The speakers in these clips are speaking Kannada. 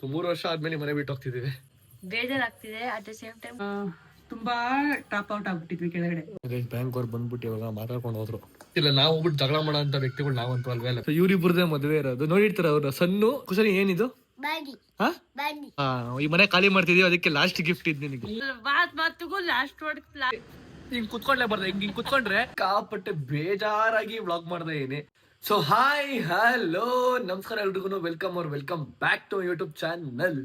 ಸೊ 3 ವರ್ಷ ಆದ್ಮೇಲೆ ಮನೆ ಬಿಟ್ಟು ಹೋಗ್ತಿದೀವಿ. ಬೇಜಾರಾಗ್ತಿದೆ. ಅಟ್ ದ ಸೇಮ್ ಟೈಮ್ ತುಂಬಾ ಟಾಪ್ ಔಟ್ ಆಗ್ಬಿಟ್ಟಿದ್ವಿ ಕೆಳಗಡೆ. ಬ್ಯಾಂಕ್ ಅವ್ರು ಬಂದ್ಬಿಟ್ಟು ಇವಾಗ ಮಾತಾಡ್ಕೊಂಡು ಹೋದ್ರು. ಇಲ್ಲ ನಾವು ಹೋಗ್ಬಿಟ್ಟು ಜಗಳ ಮಾಡೋ ಅಂತ ವ್ಯಕ್ತಿಗಳು ನಾವಂತೂ ಅಲ್ವೇ ಅಲ್ಲ. ಇವ್ರಿಬ್ರದೇ ಮದುವೆ ಇರೋದು ನೋಡಿರ್ತಾರ ಅವ್ರ ಸಣ್ಣ ಖುಷಿ. ಏನಿದು ಈ ಮನೆ ಖಾಲಿ ಮಾಡ್ತಿದೀವಿ, ಅದಕ್ಕೆ ಲಾಸ್ಟ್ ಗಿಫ್ಟ್ ಇದ್ ನಿನಗೆ. ಲಾಸ್ಟ್ ಹಿಂಗ್ ಕುತ್ಕೊಂಡ್ಲೇ ಬರ್ದೆ, ಹಿಂಗ್ ಕುತ್ಕೊಂಡ್ರೆ ಕಾಪಟ್ಟೆ ಬೇಜಾರಾಗಿ ವ್ಲಾಗ್ ಮಾಡ್ದೆ ಏನಿ. ಸೊ ಹಾಯ್ ಹಲೋ ನಮಸ್ಕಾರ ಎಲ್ರಿಗೂ, welcome back to YouTube channel.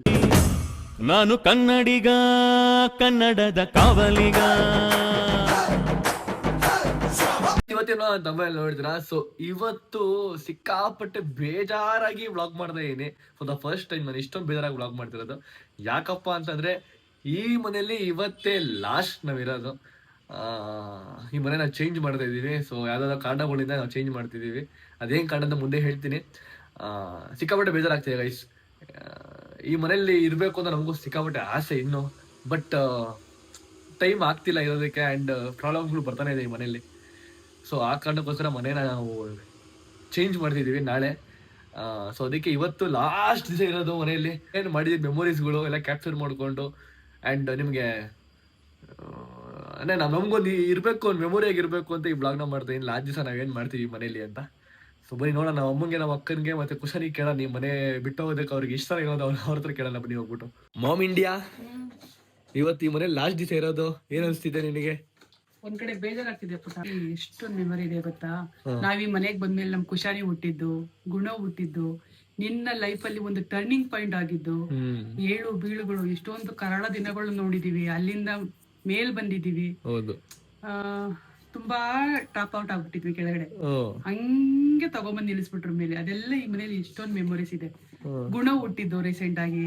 ನಾನು ಕನ್ನಡಿಗ, ಕನ್ನಡದ ಕಾವಲಿಗ. ಇವತ್ತೇನೋ ತಮಿಳ್ ನೋಡಿದ್ರ. ಸೊ ಇವತ್ತು ಸಿಕ್ಕಾಪಟ್ಟೆ ಬೇಜಾರಾಗಿ ವ್ಲಾಗ್ ಮಾಡ್ದೆ ಏನಿ. ಫಾರ್ ದ ಫಸ್ಟ್ ಟೈಮ್ ನಾನು ಇಷ್ಟೊಂದು ಬೇಜಾರಾಗಿ ವ್ಲಾಗ್ ಮಾಡ್ತಿರೋದು. ಯಾಕಪ್ಪ ಅಂತಂದ್ರೆ ಈ ಮನೆಯಲ್ಲಿ ಇವತ್ತೇ ಲಾಸ್ಟ್ ನಾವಿರೋದು. ಈ ಮನೆ ನಾವು ಚೇಂಜ್ ಮಾಡ್ತಾ ಇದೀವಿ. ಸೊ ಯಾವ್ದಾದ್ರು ಕಾರಣಗಳಿಂದ ನಾವು ಚೇಂಜ್ ಮಾಡ್ತಿದೀವಿ. ಅದೇನ್ ಕಾರಣ ಅಂತ ಮುಂದೆ ಹೇಳ್ತೀನಿ. ಸಿಕ್ಕಾಪಟ್ಟೆ ಬೇಜಾರಾಗ್ತಿದೆ ಗೈಸ್. ಈ ಮನೆಯಲ್ಲಿ ಇರಬೇಕು ಅಂತ ನಮಗೂ ಸಿಕ್ಕಾಪಟ್ಟೆ ಆಸೆ ಇನ್ನು, ಬಟ್ ಟೈಮ್ ಆಗ್ತಿಲ್ಲ ಇರೋದಕ್ಕೆ. ಆ್ಯಂಡ್ ಪ್ರಾಬ್ಲಮ್ಗಳು ಬರ್ತಾನೆ ಇದೆ ಈ ಮನೆಯಲ್ಲಿ. ಸೊ ಆ ಕಾರಣಕ್ಕೋಸ್ಕರ ಮನೇನ ನಾವು ಚೇಂಜ್ ಮಾಡ್ತಿದ್ದೀವಿ ನಾಳೆ. ಸೊ ಅದಕ್ಕೆ ಇವತ್ತು ಲಾಸ್ಟ್ ದಿವಸ ಇರೋದು ಮನೆಯಲ್ಲಿ. ಏನು ಮಾಡಿದ್ದೀವಿ ಮೆಮೊರೀಸ್ಗಳು ಎಲ್ಲ ಕ್ಯಾಪ್ಚರ್ ಮಾಡಿಕೊಂಡು, ಆ್ಯಂಡ್ ನಿಮಗೆ ಅಂದರೆ ನಮಗೊಂದು ಇರಬೇಕು, ಒಂದು ಮೆಮೊರಿಯಾಗಿ ಇರಬೇಕು ಅಂತ ಈ ಬ್ಲಾಗ್ನ ಮಾಡ್ತಾ ಇದ್ದೀನಿ. ಲಾಸ್ಟ್ ದಿವಸ ನಾವೇನು ಮಾಡ್ತೀವಿ ಮನೇಲಿ ಅಂತ. ಸೊ ಬರೀ ನೋಡೋಣ, ನಮ್ಮ ಅಮ್ಮಂಗೆ ನಮ್ಮ ಅಕ್ಕನಿಗೆ ಮತ್ತೆ ಕುಶನಿಗೆ ಕೇಳೋಣ. ನೀವು ಮನೆ ಬಿಟ್ಟು ಹೋಗೋದಕ್ಕೆ ಅವ್ರಿಗೆ ಇಷ್ಟ ಇರೋದು ಅವ್ರ ಹತ್ರ ಕೇಳೋಣ ಬನ್ನಿ ಹೋಗ್ಬಿಟ್ಟು. ಮಾಮ್ ಇಂಡಿಯಾ, ಇವತ್ತು ಈ ಮನೆ ಲಾಸ್ಟ್ ದಿವಸ ಇರೋದು, ಏನು ಅನಿಸ್ತಿದೆ ನಿನಗೆ? ಒಂದ್ ಕಡೆ ಬೇಜಾರಾಗ್ತಿದೆ ಪುಟ್ಟ. ಎಷ್ಟೊಂದು ಮೆಮೊರಿ ಇದೆ ಗೊತ್ತಾ. ನಾವ್ ಈ ಮನೆಗ್ ಬಂದ್ಮೇಲೆ ನಮ್ ಕುಶಾನಿ ಹುಟ್ಟಿದ್ದು, ಗುಣ ಹುಟ್ಟಿದ್ದು, ನಿನ್ನ ಲೈಫ್ ಅಲ್ಲಿ ಒಂದು ಟರ್ನಿಂಗ್ ಪಾಯಿಂಟ್ ಆಗಿದ್ದು, ಏಳು ಬೀಳುಗಳು, ಎಷ್ಟೊಂದು ಕರಾಳ ದಿನಗಳು ನೋಡಿದೀವಿ. ಅಲ್ಲಿಂದ ಮೇಲ್ ಬಂದಿದೀವಿ. ತುಂಬಾ ಟಾಪ್ ಔಟ್ ಆಗ್ಬಿಟ್ಟಿದ್ವಿ ಕೆಳಗಡೆ. ಹಂಗೆ ತಗೊಂಬಂದ್ ನಿಲ್ಲಿಸ್ಬಿಟ್ರ ಮೇಲೆ. ಅದೆಲ್ಲ ಈ ಮನೇಲಿ ಎಷ್ಟೊಂದು ಮೆಮೊರೀಸ್ ಇದೆ. ಗುಣ ಹುಟ್ಟಿದ್ದು ರೀಸೆಂಟ್ ಆಗಿ.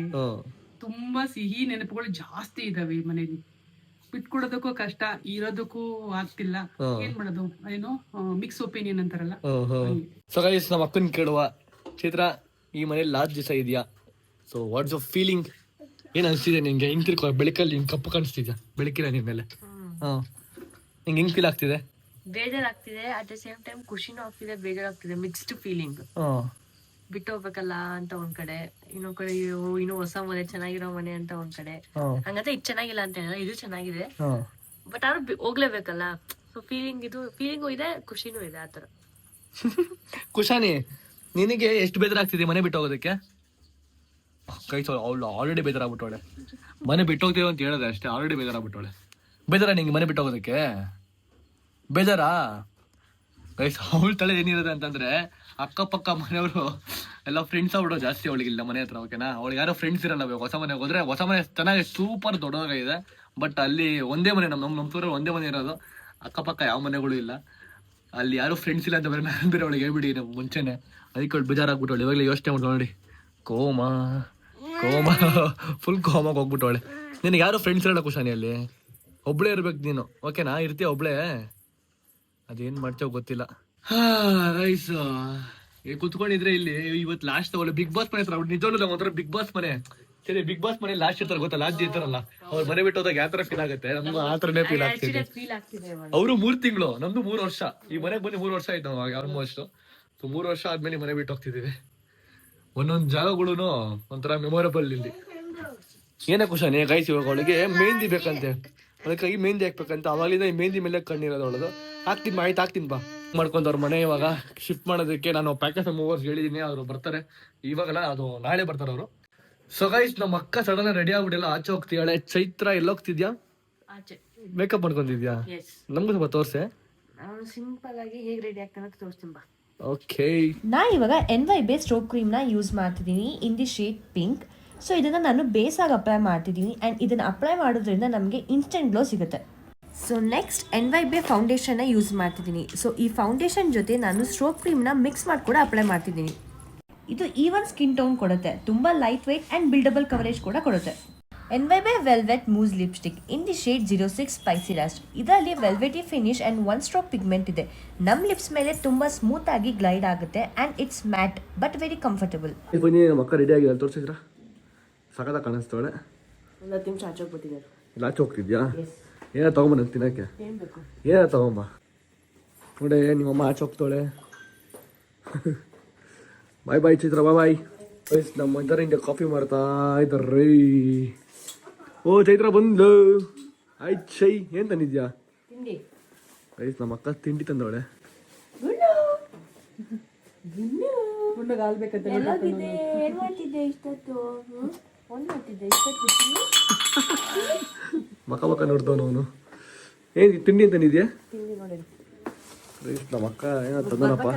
ತುಂಬಾ ಸಿಹಿ ನೆನಪುಗಳು ಜಾಸ್ತಿ ಇದಾವೆ ಈ ಮನೇಲಿ. ಬಿಟ್ಕೊಡೋದಕ್ಕೂ ಕಷ್ಟ, ಇರೋದಕ್ಕೂ ಆಗ್ತಿಲ್ಲ. ಏನ್ ಮಾಡೋದು, ಏನೋ ಮಿಕ್ಸ್ ಒಪಿನಿಯನ್ ಅಂತಾರಲ್ಲ. ಸೊ ಗೈಸ್, ನಮ್ಮ ಅಕ್ಕನ್ ಕೇಳುವ. ಚಿತ್ರ, ಈ ಮನೇಲಿ ಲಾಸ್ಟ್ ದಿವಸ ಇದೆಯಾ? So what's your feeling? ಏನ್ ಅನ್ಸ್ತಿದೆ ನಿಂಗೆ? ಹಿಂಗ್ ತಿರ್ಕೊ, ಬೆಳಕಲ್ಲಿ ಹಿಂಗ್ ಕಪ್ಪು ಕಾಣಿಸ್ತಿದ್ಯಾ? ಬೆಳಕಿಲ್ಲ ನಿನ್ ಮೇಲೆ. ಹಿಂಗ್ ಹಿಂಗ್ ಫೀಲ್ ಆಗ್ತಿದೆ? ಬೇಜಾರಾಗ್ತಿದೆ. ಅಟ್ ದ ಸೇಮ್ ಟೈಮ್ ಖುಷಿನೂ ಆಗ್ತಿದೆ, ಬೇಜಾರಾಗ್ತಿದೆ. Mixed feeling. ಬಿಟ್ಟು ಹೋಗ್ಬೇಕಲ್ಲ ಅಂತ ಒಂದ್ ಕಡೆ, ಇನ್ನೊಂದ್ ಕಡೆ ಇನ್ನು ಹೊಸ ಮನೆ, ಚೆನ್ನಾಗಿರೋ ಮನೆ ಅಂತ ಒಂದ್ ಕಡೆ. ಹಂಗಂತ ಇದು ಚೆನ್ನಾಗಿಲ್ಲ ಅಂತ ಹೇಳಲ್ಲ, ಇದು ಚೆನ್ನಾಗಿದೆ. ಬಟ್ ಆದ್ರೂ ಹೋಗ್ಲೇಬೇಕಲ್ಲ. ಸೊ ಫೀಲಿಂಗು ಇದೆ, ಖುಷಿನೂ ಇದೆ. ಆತರ. ಕುಶಾನಿ, ನಿನಗೆ ಎಷ್ಟು ಬೇಜಾರಾಗ್ತಿದೆ ಮನೆ ಬಿಟ್ಟು ಹೋಗೋದಕ್ಕೆ? ಕೈ ಅವಳು ಆಲ್ರೆಡಿ ಬೇಜಾರಾಗ್ಬಿಟ್ಟವಳೆ. ಮನೆ ಬಿಟ್ಟು ಹೋಗ್ತೀವಿ ಅಂತ ಹೇಳಿದೆ ಅಷ್ಟೇ, ಆಲ್ರೆಡಿ ಬೇಜಾರಾಗ್ಬಿಟ್ಟವಳೆ. ಬೇಜಾರ ನಿಂಗೆ ಮನೆ ಬಿಟ್ಟು ಹೋಗೋದಕ್ಕೆ? ಬೇಜಾರಾ ಗೈಸ್? ಅವಳ ತಲೆ ಏನಿರುತ್ತೆ ಅಂತಂದ್ರೆ, ಅಕ್ಕಪಕ್ಕ ಮನೆಯವರು ಎಲ್ಲ ಫ್ರೆಂಡ್ಸ್ ಆಗ್ಬಿಡೋ ಜಾಸ್ತಿ ಅವಳಿಗಿಲ್ಲ ಮನೆ ಹತ್ರ. ಓಕೆನಾ? ಅವಳಿಗೆ ಯಾರೋ ಫ್ರೆಂಡ್ಸ್ ಇರಲ್ಲ. ಹೊಸ ಮನೆಗೆ ಹೋದ್ರೆ, ಹೊಸ ಮನೆ ಚೆನ್ನಾಗಿ ಸೂಪರ್ ದೊಡ್ಡದಾಗಿದೆ, ಬಟ್ ಅಲ್ಲಿ ಒಂದೇ ಮನೆ, ನಮ್ಮ ತೂರಲ್ಲಿ ಒಂದೇ ಮನೆ ಇರೋದು. ಅಕ್ಕಪಕ್ಕ ಯಾವ ಮನೆಗಳು ಇಲ್ಲ. ಅಲ್ಲಿ ಯಾರು ಫ್ರೆಂಡ್ಸ್ ಇಲ್ಲ ಅಂತ ನಾನು ಬೇರೆ ಅವಳಿಗೆ ಹೇಳ್ಬಿಡಿ ಮುಂಚೆನೆ. ಅದಕ್ಕೆ ಅವಳು ಬೇಜಾರಾಗ್ಬಿಟ್ಟವಳು. ಇವಾಗಲೇ ಯೋಚನೆ ಮಾಡ್ಕೊಂಡು ನೋಡಿ, ಕೋಮ ಫುಲ್ ಕೋಮಾಗ ಹೋಗ್ಬಿಟ್ಟವಳೆ. ನಿನಗೆ ಯಾರು ಫ್ರೆಂಡ್ಸ್ ಇರಲ್ಲ ಕುಶಾನಿ, ಅಲ್ಲಿ ಒಬ್ಳೇ ಇರ್ಬೇಕು ನೀನು. ಓಕೆನಾ? ಇರ್ತೀಯ ಒಬ್ಳೇ, ಅದೇನ್ ಮಾಡ್ತೇವ ಗೊತ್ತಿಲ್ಲ. ರೈಸ್ ಕುತ್ಕೊಂಡಿದ್ರೆ ಇಲ್ಲಿ ಇವತ್ತು ಲಾಸ್ಟ್ ತಗೊಳ್ಳಿ. ಬಿಗ್ ಬಾಸ್ ಮನೆ ಹತ್ರ ನಿಜವಲ್ಲ ನಮ್ಮ ಹತ್ರ ಬಿಗ್ ಬಾಸ್ ಮನೆ. ಸರಿ, ಬಿಗ್ ಬಾಸ್ ಮನೆ ಲಾಸ್ಟ್ ಇರ್ತಾರೆ ಗೊತ್ತಾ? ಲಾಸ್ಟ್ ಇರ್ತಾರಲ್ಲ ಅವ್ರು ಮನೆ ಬಿಟ್ಟು ಹೋದಾಗ ಯಾವ ತರ ಫೀಲ್ ಆಗುತ್ತೆ, ನಮ್ಗೂ ಆ ತರನೇ ಫೀಲ್ ಆಗ್ತಿದೆ. ಅವರು 3 ತಿಂಗಳು, ನಮ್ದು 3 ವರ್ಷ. ಈ ಮನೆಗೆ ಬಂದು 3 ವರ್ಷ ಆಯ್ತು ನಾವು ಆಲ್ಮೋಸ್ಟ್. ಸೊ 3 ವರ್ಷ ಆದ್ಮೇಲೆ ಮನೆ ಬಿಟ್ಟು ಹೋಗ್ತಿದೀವಿ. ಒಂದೊಂದು ಜಾಗಗಳು ಒಂಥರ ಮೆಮೊರಬಲ್ ಇಲ್ಲಿ. ಏನೇ ಕುಶಾನೆ ಗೈಸ್, ಇವಾಗ ಅವಳಿಗೆ ಮೆಹಂದಿ ಬೇಕಂತೆ, ಅದಕ್ಕಾಗಿ ಮೆಹಂದಿ ಹಾಕ್ಬೇಕಂತ. ಅವಾಗಲಿಂದ ಈ ಮೆಹಂದಿ ಮೇಲೆ ಕಣ್ಣಿರೋದು ಅವಳದು. ಹಾಕ್ತೀನಿ ಬಾ ಮಾಡ್ಕೊಂಡು ಅವ್ರ ಮನೆ ಇವಾಗ ಶಿಫ್ಟ್ ಮಾಡೋದಕ್ಕೆ ನಾನು ಪ್ಯಾಕೇಜ್ ಮೂವರ್ಸ್ ಹೇಳಿದೀನಿ. ಅವರು ಬರ್ತಾರೆ ಇವಾಗಲ್ಲ, ಅದು ನಾಳೆ ಬರ್ತಾರೆ ಅವರು. ಸೊ ಗೈಸ್, ನಮ್ಮ ಅಕ್ಕ ಸಡನ್ ರೆಡಿ ಆಗ್ಬಿಟ್ಟಿಲ್ಲ, ಆಚೆ ಹೋಗ್ತೀಯಾಳೆ. ಚೈತ್ರ ಎಲ್ಲೋಗ್ತಿದ್ಯಾ? ಮೇಕಪ್ ಮಾಡ್ಕೊಂಡಿದ್ಯಾ? ನಮ್ಗೂ ಸ್ವಲ್ಪ ತೋರ್ಸೆ. ಸಿಂಪಲ್ ಆಗಿ ಹೇಗೆ ರೆಡಿ ಆಗ್ತಾನೆ ತೋರಿಸ್ತೀನಿ ಬಾ. ಓಕೆ, ನಾ ಇವಾಗ NYB ಸ್ಟ್ರೋಕ್ ಕ್ರೀಮ್ನ ಯೂಸ್ ಮಾಡ್ತಿದ್ದೀನಿ ಇನ್ ದಿ ಶೇಡ್ ಪಿಂಕ್. ಸೊ ಇದನ್ನು ನಾನು ಬೇಸಾಗಿ ಅಪ್ಲೈ ಮಾಡ್ತಿದ್ದೀನಿ. ಆ್ಯಂಡ್ ಇದನ್ನು ಅಪ್ಲೈ ಮಾಡೋದ್ರಿಂದ ನಮಗೆ ಇನ್ಸ್ಟೆಂಟ್ ಗ್ಲೋ ಸಿಗುತ್ತೆ. ಸೊ ನೆಕ್ಸ್ಟ್ NYB ಫೌಂಡೇಶನ್ನ ಯೂಸ್ ಮಾಡ್ತಿದ್ದೀನಿ. ಸೊ ಈ ಫೌಂಡೇಶನ್ ಜೊತೆ ನಾನು ಸ್ಟ್ರೋಕ್ ಕ್ರೀಮ್ನ ಮಿಕ್ಸ್ ಮಾಡಿ ಕೂಡ ಅಪ್ಲೈ ಮಾಡ್ತಿದ್ದೀನಿ. ಇದು ಈವನ್ ಸ್ಕಿನ್ ಟೋನ್ ಕೊಡುತ್ತೆ, ತುಂಬ light weight and buildable coverage ಕೂಡ ಕೊಡುತ್ತೆ. NYB velvet mousse lipstick in the shade 06 spicy rust. ಇದರಲ್ಲಿ velvety finish and 1 stroke pigment ಇದೆ. ನಮ್ಮ ಲಿಪ್ಸ್ ಮೇಲೆ ತುಂಬ ಸ್ಮೂತ್ ಆಗಿ ಗ್ಲೈಡ್ ಆಗುತ್ತೆ and it's matte but very comfortable. ನಮ್ಮ ಅಕ್ಕ ರೆಡಿ ಆಗಿದೆ, ತೋರಿಸಿದ್ರ? ಸಖತ್ತಾಗಿ ಕಾಣಿಸ್ತಾಳೆ. ಆಚೆ ಹೋಗ್ತಿದ್ಯಾ? ಏನ ತಗೊಂಬ ತಿನ್ನಕ್ಕೆ? ಏನ ತಗೊಂಬ ನೋಡಿ, ನಿಮ್ಮಮ್ಮ ಆಚೆ ಹೋಗ್ತಾಳೆ. ಬಾಯ್ ಚಿತ್ರ, ಬಾಯ್. ಗೈಸ್ ನಮ್ಮ ಇದ್ದಾರೆ ಹಿಂಗೆ ಕಾಫಿ ಮಾಡ್ತಾ ಇದ್ದಾರ್ರೀ. ಓ ಚೈತ್ರ ಬಂದು ಆಯ್ತು ಶೈ ಏನ್ ತಂದಿದ್ಯಾ? ಗೈಸ್ ನಮ್ಮ ಅಕ್ಕ ತಿಂಡಿ ತಂದವಳೆ. ಮಕ್ಕ ಮಕ್ಕ ನೋಡ್ದವನು ಅವನು. ಏನ್ ತಿಂಡಿ ಅಂತ ತಂದಿದ್ಯಾ? ಗೈಸ್ ನಮ್ಮ ಅಕ್ಕ ಏನೋ ತಂದನಪ್ಪ.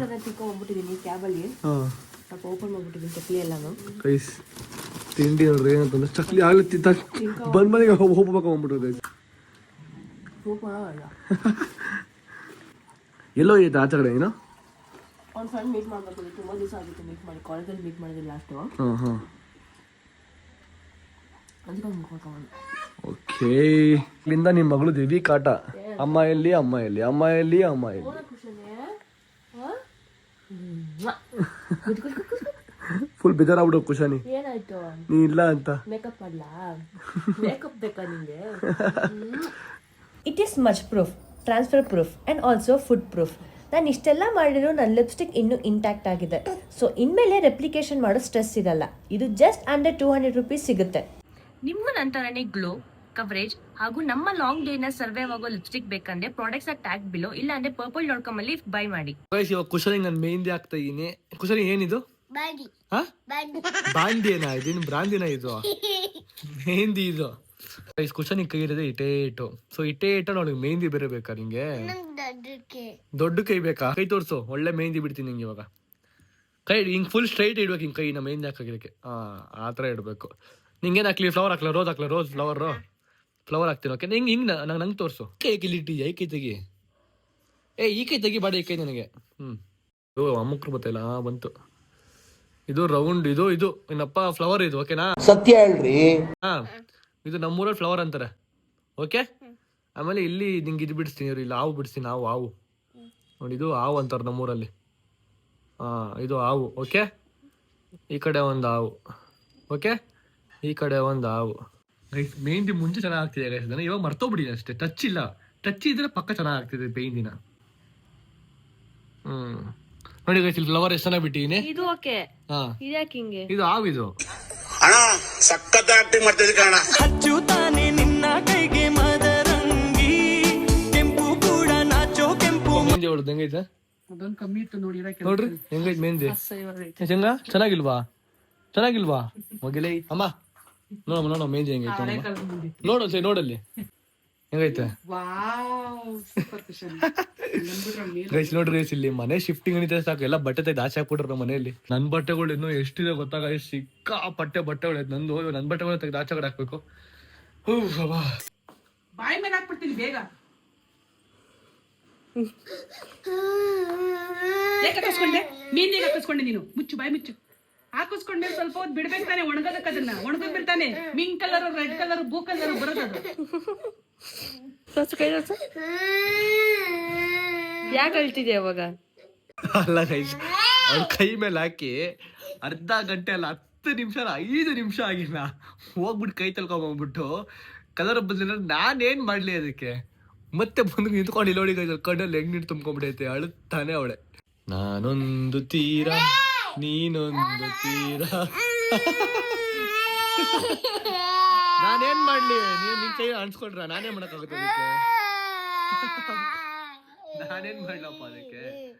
ಗೈಸ್ ತಿಂಡಿ ನೋಡ್ರಿ ಏನಂತಂದ್ರೆ ಚಕ್ಲಿ ಆಗ್ಲತ್ತಿದ್ದ ಬಂದ್ ಮನೆಗೆ ಹೋಗ್ಬೇಕು ಹೋಗ್ಬಿಟ್ರು ಗೈಸ್. ಎಲ್ಲೋ ಐತೆ ಆಚೆ ಕಡೆ ಏನೋ ಅವ್ನ ಫ್ರೆಂಡ್ ಮೀಟ್ ಮಾಡ್ಬೇಕು, ತುಂಬಾ ದಿವಸ ಆಗಿತ್ತು ಮೀಟ್ ಮಾಡಿ, ಕಾಲೇಜಲ್ಲಿ ಮೀಟ್ ಮಾಡಿದ್ವಿ ಲಾಸ್ಟ್. ಓಕೆ ಇಲ್ಲಿಂದ ನಿಮ್ಮ ಮಗಳು ದೇವಿ ಕಾಟ. ಅಮ್ಮ ಎಲ್ಲಿ ಅಮ್ಮ ಎಲ್ಲಿ ಅಮ್ಮ ಎಲ್ಲಿ ಅಮ್ಮ ಎಲ್ಲಿ. ಫುಲ್ ಬೇಜಾರಾಗ್ಬಿಡು ಕುಶಾನಿ, ಏನಾಯ್ತು? ನೀ ಇಲ್ಲ ಅಂತ. ಮೇಕಪ್ ಮಾಡ್ಲಾ? ಮೇಕಪ್ ಬೇಕಾ ನಿಂಗೆ? It is much proof, transfer proof and also food proof. ನಾನು ಇಷ್ಟೆಲ್ಲ ಮಾಡಿರೋ ನನ್ನ ಲಿಪ್ಸ್ಟಿಕ್ ಇನ್ನೂ ಇಂಟ್ಯಾಕ್ಟ್ ಆಗಿದೆ. ಸೊ ಇನ್ಮೇಲೆ ರೆಪ್ಲಿಕೇಶನ್ ಮಾಡೋ ಸ್ಟ್ರೆಸ್ ಇರಲ್ಲ. ಇದು ಜಸ್ಟ್ ಅಂಡರ್ 200 ರೂಪೀಸ್ ಸಿಗುತ್ತೆ. ನಿಮ್ಮ ನಂತರನೇ ಗ್ಲೋ, ಕವರೇಜ್ ಹಾಗೂ ನಮ್ಮ ಲಾಂಗ್ ಡೇ ನ ಸರ್ವೈವ್ ಆಗೋ ಲಿಪ್ಸ್ಟಿಕ್ ಬೇಕಂದ್ರೆ ಪ್ರಾಡಕ್ಟ್ಸ್ ಟ್ಯಾಗ್ ಬಿಲೋ, ಇಲ್ಲ ಅಂದ್ರೆ purple.com ಅಲ್ಲಿ ಬೈ ಮಾಡಿ. ಗೈಸ್ ಇವಾಗ ಕುಶಾನಿಗೆ ನಾನು ಮೆಹಂದಿ ಹಾಕ್ತಾ ಇದೀನಿ. ಕುಶಾನಿ ಏನಿದು? ಬಾಂಡಿ ಏನಾ ಇದು? ಬ್ರಾಂದಿನ ಇದು? ಮೆಹಂದಿ ಇದು. ಗೈಸ್ ಕುಶಾನಿಗೆ ಕೈ ಇರೋದೇ ಇಟೇಟು. ಸೊ ಇಟೇಟು ನೋಡಿ ಮೆಹಂದಿ ಬೇರೆ ಬೇಕಾ ನಿಂಗೆ? ದೊಡ್ಡ ಕೈ ಬೇಕಾ? ಕೈ ತೋರ್ಸು, ಒಳ್ಳೆ ಮೆಹಂದಿ ಬಿಡ್ತೀನಿ ನಿಂಗೆ ಇವಾಗ. ಕೈ ಹಿಂಗ್ ಫುಲ್ ಸ್ಟ್ರೈಟ್ ಇಡ್ಬೇಕು ಹಿಂಗೆ ಕೈನ ಮೆಹಂದಿ ಹಾಕಿದಕ್ಕೆ. ಆ ಥರ ಇಡಬೇಕು. ನಿಂಗೇನು ಹಾಕ್ಲಿ? ಫ್ಲವರ್ ಹಾಕ್ಲ? ರೋಸ್ ಹಾಕ್ಲ? ರೋಸ್ ಫ್ಲವರ್ ಹಾಕ್ತೀನಿ. ಓಕೆ ಹಿಂಗೆ ಹಿಂಗೆ ನಂಗೆ ತೋರಿಸು. ಕೈ ಇಲ್ಲಿಟ್ಟಿದ್ಯಾ? ಈ ಕೈ ತೆಗಿ. ಈ ಕೈ ತೆಗಿ ಬಾಡಿ, ಈ ಕೈ ನನಗೆ. ಅಮ್ಮಕ್ರು ಬತ್ತಿಲ್ಲ ಬಂತು. ಇದು ರೌಂಡ್, ಇದು ಇನ್ನಪ್ಪ ಫ್ಲವರ್ ಇದು. ಓಕೆನಾ? ಸತ್ಯ ಹೇಳ್ರಿ. ಇದು ನಮ್ಮೂರಲ್ಲಿ ಫ್ಲವರ್ ಅಂತಾರೆ. ಓಕೆ. ಆಮೇಲೆ ಇಲ್ಲಿ ನಿಂಗೆ ಇದು ಬಿಡಿಸ್ತೀನಿ, ಇಲ್ಲಿ ಹಾವು ಬಿಡಿಸ್ತೀನಿ. ಹಾವು ನೋಡಿ, ಇದು ಹಾವು ಅಂತಾರೆ ನಮ್ಮೂರಲ್ಲಿ. ಇದು ಹಾವು. ಓಕೆ. ಈ ಕಡೆ ಒಂದು ಹಾವು. ಓಕೆ. ಈ ಕಡೆ ಒಂದು ಹಾವು. ಗೈಸ್ ಮೆಹಂದಿ ಮುಂಚೆ ಚೆನ್ನಾಗಿ ಆಗ್ತಿದೆ ಗೈಸ್, ನಾನು ಇವಾಗ ಮರ್ತೋಗ್ಬಿಟ್ಟಿದೆ ಅಷ್ಟೇ. ಟಚ್ ಇಲ್ಲ. ಟಚ್ ಇದ್ರೆ ಪಕ್ಕ ಚೆನ್ನಾಗಿ ಆಗ್ತಿದೆ ಮೆಹಂದಿನ. ನೋಡಿ ಗೈಸ್ ಇಲ್ಲಿ ಫ್ಲವರ್ ಎಷ್ಟು ಚೆನ್ನಾಗಿ ಬಿಟ್ಟಿದ್ದೀನಿ. ಇದು ಓಕೆ. ಇದ್ಯಾಕೆ ಹಿಂಗೆ? ಇದು ಹಾವಿದು. ಅಣ್ಣ ಸಖತ್ ಆಕ್ಟಿಂಗ್ ಮಾಡ್ತಿದ್ದೆ ಕಣ. ಹಚ್ಚುತ್ತಾನೆ ನಿನ್ನ ಕೈಗೆ ಮದರಂಗಿ, ಕೆಂಪು ಕೂಡ ನಾಚೋ ಕೆಂಪು. ಮೆಹಂದಿ ಹೊಡೆದು ಹೆಂಗೈತೆ? ಅದೊಂದು ಕಮ್ಮಿ ಇತ್ತು ನೋಡಿ. ನೋಡ್ರಿ ಹೆಂಗೈತೆ ಮೆಹಂದಿ. ಚೆನ್ನಾಗಿಲ್ವಾ? ಮಗಿಲೇ ಅಮ್ಮ ನೋಡ ಮೆಹಂದಿ ಹೆಂಗೈತೆ ನೋಡಲ್ಲಿ ಹೆಂಗೈತೆ. ಗೈಸ್ ನೋಡ್ರಿ ಗೈಸ್ ಇಲ್ಲಿ ಮನೆ ಶಿಫ್ಟಿಂಗ್ ಅನಿತೆ ಸಾಕು, ಎಲ್ಲ ಬಟ್ಟೆ ತೆಗೆದು ಆಚೆ ಹಾಕ್ಬಿಟ್ರು ನಮ್ಮ ಮನೆಯಲ್ಲಿ. ನನ್ನ ಬಟ್ಟೆಗಳು ಇನ್ನೂ ಎಷ್ಟಿದೆ ಗೊತ್ತಾಗ, ಸಿಕ್ಕಾಪಟ್ಟೆ ಬಟ್ಟೆಗಳು ನಂದು. ನನ್ನ ಬಟ್ಟೆಗಳು ತೆಗೆದು ಆಚೆ ಕಡೆ ಹಾಕ್ಬೇಕು. ಬಾಯಿ ಮೇಲೆ ಹಾಕ್ಬಿಡ್ತೀನಿ ಬೇಗ. ಹಾಕಿಸ್ಕೊಂಡೆ ಮೀನ್ ಹಾಕಿಸ್ಕೊಂಡೆ ನೀನು. ಮುಚ್ಚು, ಬಾಯಿ ಮುಚ್ಚು. ಹಾಕಿಸ್ಕೊಂಡೆ ಸ್ವಲ್ಪ ಹೊತ್ತು ಬಿಡ್ಬೇಕು ತಾನೆ ಒಣಗೋದಕ್ಕೆ. ಅದನ್ನ ಒಣಗೋದ್ ಬಿಡ್ತಾನೆ. Mink colour, red colour, blue colour ಬರೋದದು. ಯಾಕೆ ಅಳ್ತಿದ್ಯಾ ಅವಾಗ? ಅಲ್ಲ ಗೈಸ್, ಅವ್ರ ಕೈ ಮೇಲೆ ಹಾಕಿ ಅರ್ಧ ಗಂಟೆ ಅಲ್ಲ 10 ನಿಮಿಷ 5 ನಿಮಿಷ ಆಗಿಲ್ಲ, ಹೋಗ್ಬಿಟ್ಟು ಕೈ ತಳ್ಕೊಂಡ್ಬಿಟ್ಟು ಕಲರ್ ಬದಲಿಲ್ಲ. ನಾನೇನ್ ಮಾಡ್ಲಿ ಅದಕ್ಕೆ? ಮತ್ತೆ ಬಂದು ನಿಂತ್ಕೊಂಡು ಇಲ್ಲಿ ನೋಡಿ ಗೈಸ್, ಕಣ್ಣಲ್ಲಿ ಹೆಂಗ್ ನೀರು ತುಂಬ್ಕೊಂಡ್ಬಿಟ್ಟೈತೆ. ಅಳುತ್ತಾನೆ ಅವಳೆ. ನಾನೊಂದು ತೀರ ನೀನೊಂದು ತೀರ. ನಾನೇನ್ ಮಾಡ್ಲಿ? ನೀವು ನಿನ್ ಕೈ ಅನ್ಸ್ಕೊಂಡ್ರ ನಾನೇನ್ ಮಾಡಕ್ಕಾಗುತ್ತೆ ಅದಕ್ಕೆ? ನಾನೇನ್ ಮಾಡ್ಲಪ್ಪ ಅದಕ್ಕೆ?